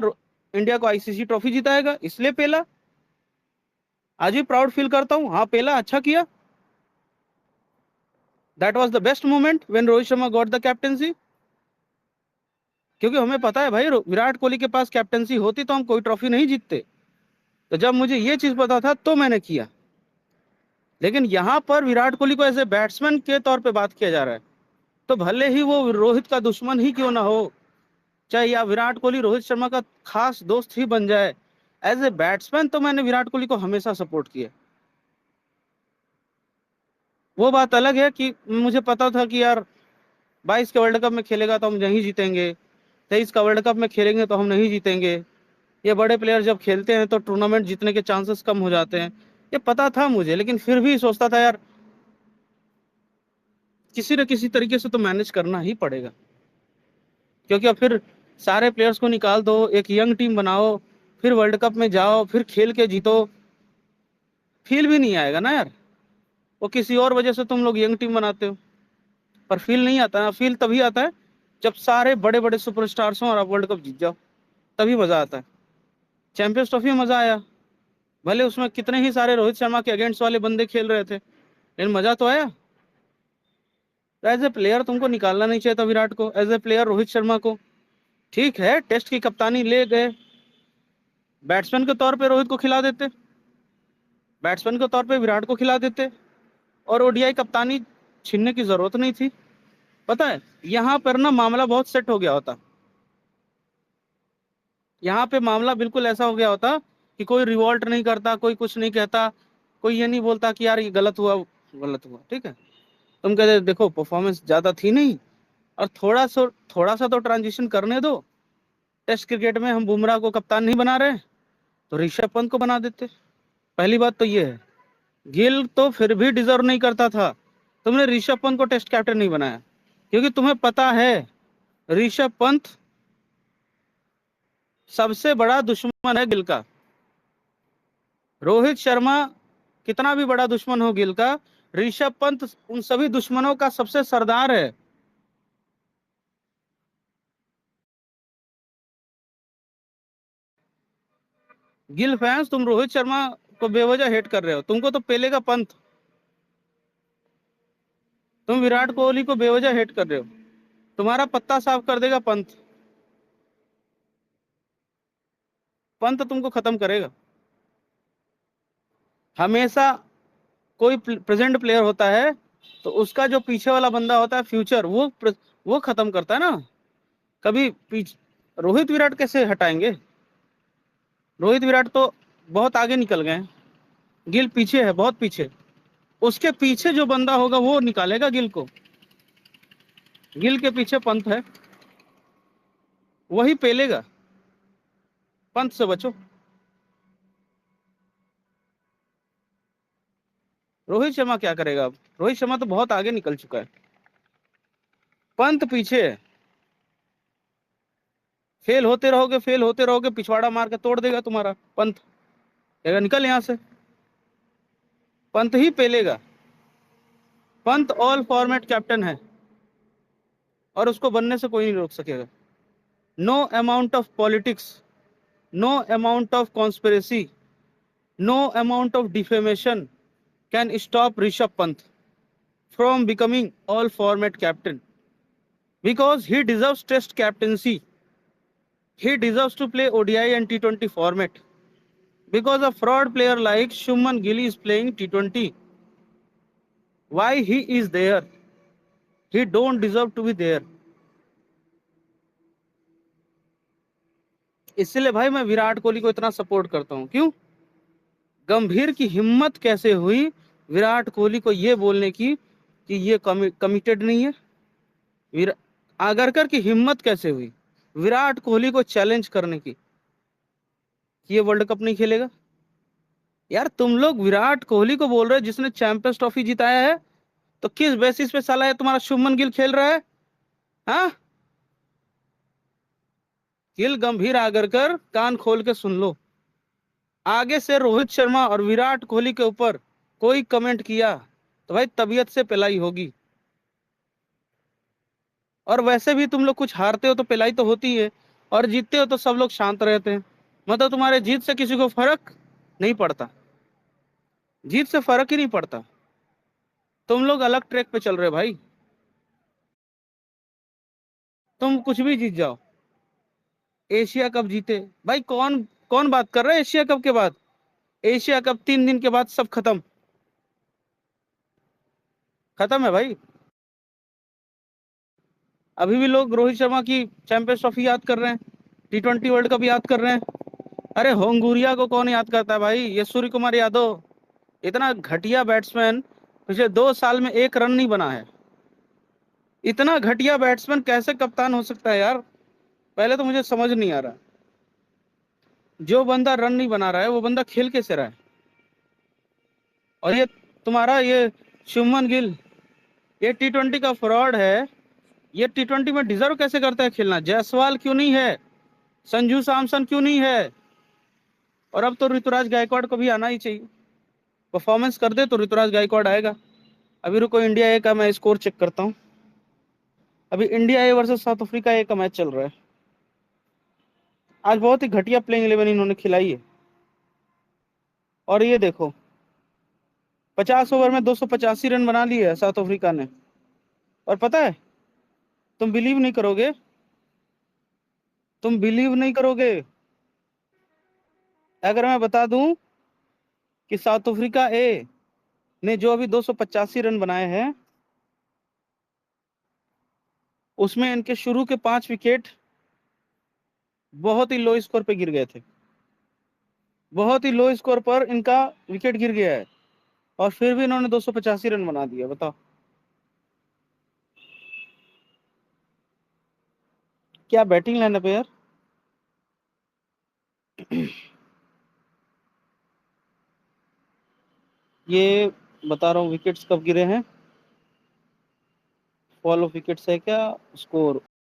इंडिया को आईसीसी ट्रॉफी जिताएगा, इसलिए पेला। आज भी प्राउड फील करता हूं, हाँ पेला, अच्छा किया। That was the best moment when Rohit Sharma got the captaincy. क्योंकि हमें पता है भाई, विराट कोहली के पास कैप्टेंसी होती तो हम कोई ट्रॉफी नहीं जीतते। तो जब मुझे ये चीज पता था तो मैंने किया। लेकिन यहां पर विराट कोहली को एज ए बैट्समैन के तौर पे बात किया जा रहा है, तो भले ही वो रोहित का दुश्मन ही क्यों ना हो, चाहे या विराट कोहली रोहित शर्मा का खास दोस्त ही बन जाए, एज ए बैट्समैन तो मैंने विराट कोहली को हमेशा सपोर्ट किया। वो बात अलग है कि मुझे पता था कि यार 22 के वर्ल्ड कप में खेलेगा तो हम नहीं जीतेंगे, 23 का वर्ल्ड कप में खेलेंगे तो हम नहीं जीतेंगे। ये बड़े प्लेयर जब खेलते हैं तो टूर्नामेंट जीतने के चांसेस कम हो जाते हैं, ये पता था मुझे। लेकिन फिर भी सोचता था यार किसी न किसी तरीके से तो मैनेज करना ही पड़ेगा, क्योंकि अब फिर सारे प्लेयर्स को निकाल दो, एक यंग टीम बनाओ, फिर वर्ल्ड कप में जाओ, फिर खेल के जीतो, फील भी नहीं आएगा ना यार। वो किसी और वजह से तुम लोग यंग टीम बनाते हो, पर फील नहीं आता है। फील तभी आता है जब सारे बड़े बड़े सुपरस्टार्स हों और आप वर्ल्ड कप जीत जाओ, तभी मजा आता है। चैंपियंस ट्रॉफी में मजा आया, भले उसमें कितने ही सारे रोहित शर्मा के अगेंस्ट वाले बंदे खेल रहे थे, लेकिन मजा तो आया। एज ए प्लेयर तुमको निकालना नहीं चाहिए था विराट को, as a player Rohit Sharma को। ठीक है टेस्ट की कप्तानी ले गए, बैट्समैन के तौर पे रोहित को खिला देते, बैट्समैन के तौर पे विराट को खिला देते, और ओडीआई कप्तानी छीनने की जरूरत नहीं थी। पता है यहाँ पर ना मामला बहुत सेट हो गया होता, यहाँ पे मामला बिल्कुल ऐसा हो गया होता कि कोई रिवॉल्ट नहीं करता, कोई कुछ नहीं कहता, कोई ये नहीं बोलता कि यार ये गलत हुआ, गलत हुआ। ठीक है, तुम कहते देखो परफॉर्मेंस ज्यादा थी नहीं, और थोड़ा सा तो ट्रांजिशन करने दो। टेस्ट क्रिकेट में हम बुमराह को कप्तान नहीं बना रहे तो ऋषभ पंत को बना देते। पहली बात तो ये है। गिल तो फिर भी डिजर्व नहीं करता था, तुमने ऋषभ पंत को टेस्ट कैप्टन नहीं बनाया, क्योंकि तुम्हें पता है ऋषभ पंत सबसे बड़ा दुश्मन है गिल का। रोहित शर्मा कितना भी बड़ा दुश्मन हो गिल का, ऋषभ पंत उन सभी दुश्मनों का सबसे सरदार है। गिल फैंस, तुम रोहित शर्मा को बेवजह हेट कर रहे हो। तुमको तो पेलेगा पंत, तुम विराट कोहली को बेवजह हेट कर रहे हो। तुम्हारा पत्ता साफ कर देगा पंत। पंत तुमको खत्म करेगा। हमेशा कोई प्रेजेंट प्लेयर होता है तो उसका जो पीछे वाला बंदा होता है फ्यूचर, वो खत्म करता है ना। कभी रोहित विराट कैसे हटाएंगे? रोहित विराट तो बहुत आगे निकल गए हैं, गिल पीछे है, बहुत पीछे। उसके पीछे जो बंदा होगा वो निकालेगा गिल को। गिल के पीछे पंत है, वही पेलेगा। पंत से बचो। रोहित शर्मा क्या करेगा अब? रोहित शर्मा तो बहुत आगे निकल चुका है, पंत पीछे है। फेल होते रहोगे, फेल होते रहोगे, पिछवाड़ा मार के तोड़ देगा तुम्हारा पंत। कहेगा निकल यहां से। पंत ही पेलेगा। पंत ऑल फॉर्मेट कैप्टन है और उसको बनने से कोई नहीं रोक सकेगा। No amount of politics, no amount of conspiracy, no amount of defamation can stop Rishabh Pant from becoming all format captain, because he deserves test captaincy. He deserves to play ODI and T20 format. Because a fraud player like Shubman Gill is playing T20. Why he is there? He don't deserve to be there. इसलिए भाई मैं विराट कोहली को इतना support करता हूं। क्यों? गंभीर की हिम्मत कैसे हुई विराट कोहली को ये बोलने की कि ये कमिटेड नहीं है? आगरकर की हिम्मत कैसे हुई विराट कोहली को चैलेंज करने की कि ये वर्ल्ड कप नहीं खेलेगा? यार तुम लोग विराट कोहली को बोल रहे हो जिसने चैंपियंस ट्रॉफी जिताया है, तो किस बेसिस पे साला है तुम्हारा शुभमन गिल खेल रहा है? हाँ, गिल गंभीर आगरकर कान खोल के सुन लो। आगे से रोहित शर्मा और विराट कोहली के ऊपर कोई कमेंट किया तो भाई तबीयत से पिलाई होगी। और वैसे भी तुम लोग कुछ हारते हो तो पिलाई तो होती है, और जीतते हो तो सब लोग शांत रहते हैं। मतलब तुम्हारे जीत से किसी को फर्क नहीं पड़ता, जीत से फर्क ही नहीं पड़ता। तुम लोग अलग ट्रैक पे चल रहे हो भाई। तुम कुछ भी जीत जाओ, एशिया कप जीते भाई, कौन कौन बात कर रहा है एशिया कप के बाद? एशिया कप 3 दिन के बाद सब खत्म, खत्म है भाई। अभी भी लोग रोहित शर्मा की चैंपियंस ट्रॉफी याद कर रहे हैं, T20 वर्ल्ड कप याद कर रहे हैं। अरे होंगुरिया को कौन याद करता है भाई? ये सूर्य कुमार यादव इतना घटिया बैट्समैन, पिछले 2 साल में 1 रन नहीं बना है। इतना घटिया बैट्समैन कैसे कप्तान हो सकता है यार? पहले तो मुझे समझ नहीं आ रहा। जो बंदा रन नहीं बना रहा है वो बंदा खेल कैसे रहा है? और ये तुम्हारा ये शुभमन गिल, ये T20 का फ्रॉड है। ये T20 में डिजर्व कैसे करता है खेलना? जायसवाल क्यों नहीं है? संजू सैमसन क्यों नहीं है? और अब तो ऋतुराज गायकवाड़ को भी आना ही चाहिए। परफॉर्मेंस कर दे तो ऋतुराज गायकवाड़ आएगा। अभी रुको, इंडिया ए का मैं स्कोर चेक करता हूँ। अभी India A versus South Africa A का मैच चल रहा है। आज बहुत ही घटिया प्लेइंग 11 इन्होंने खिलाई है। और ये देखो, 50 ओवर में 285 रन बना लिए है साउथ अफ्रीका ने। और पता है, तुम बिलीव नहीं करोगे, तुम बिलीव नहीं करोगे, अगर मैं बता दूं कि साउथ अफ्रीका ए ने जो अभी 285 रन बनाए हैं, उसमें इनके शुरू के 5 विकेट बहुत ही लो स्कोर पे गिर गए थे। बहुत ही लो स्कोर पर इनका विकेट गिर गया है, और फिर भी इन्होंने 285 रन बना दिया। बताओ क्या बैटिंग लाइनअप है यार। ये बता रहा हूँ विकेट्स कब गिरे हैं, फॉल ऑफ विकेट्स है क्या, स्कोर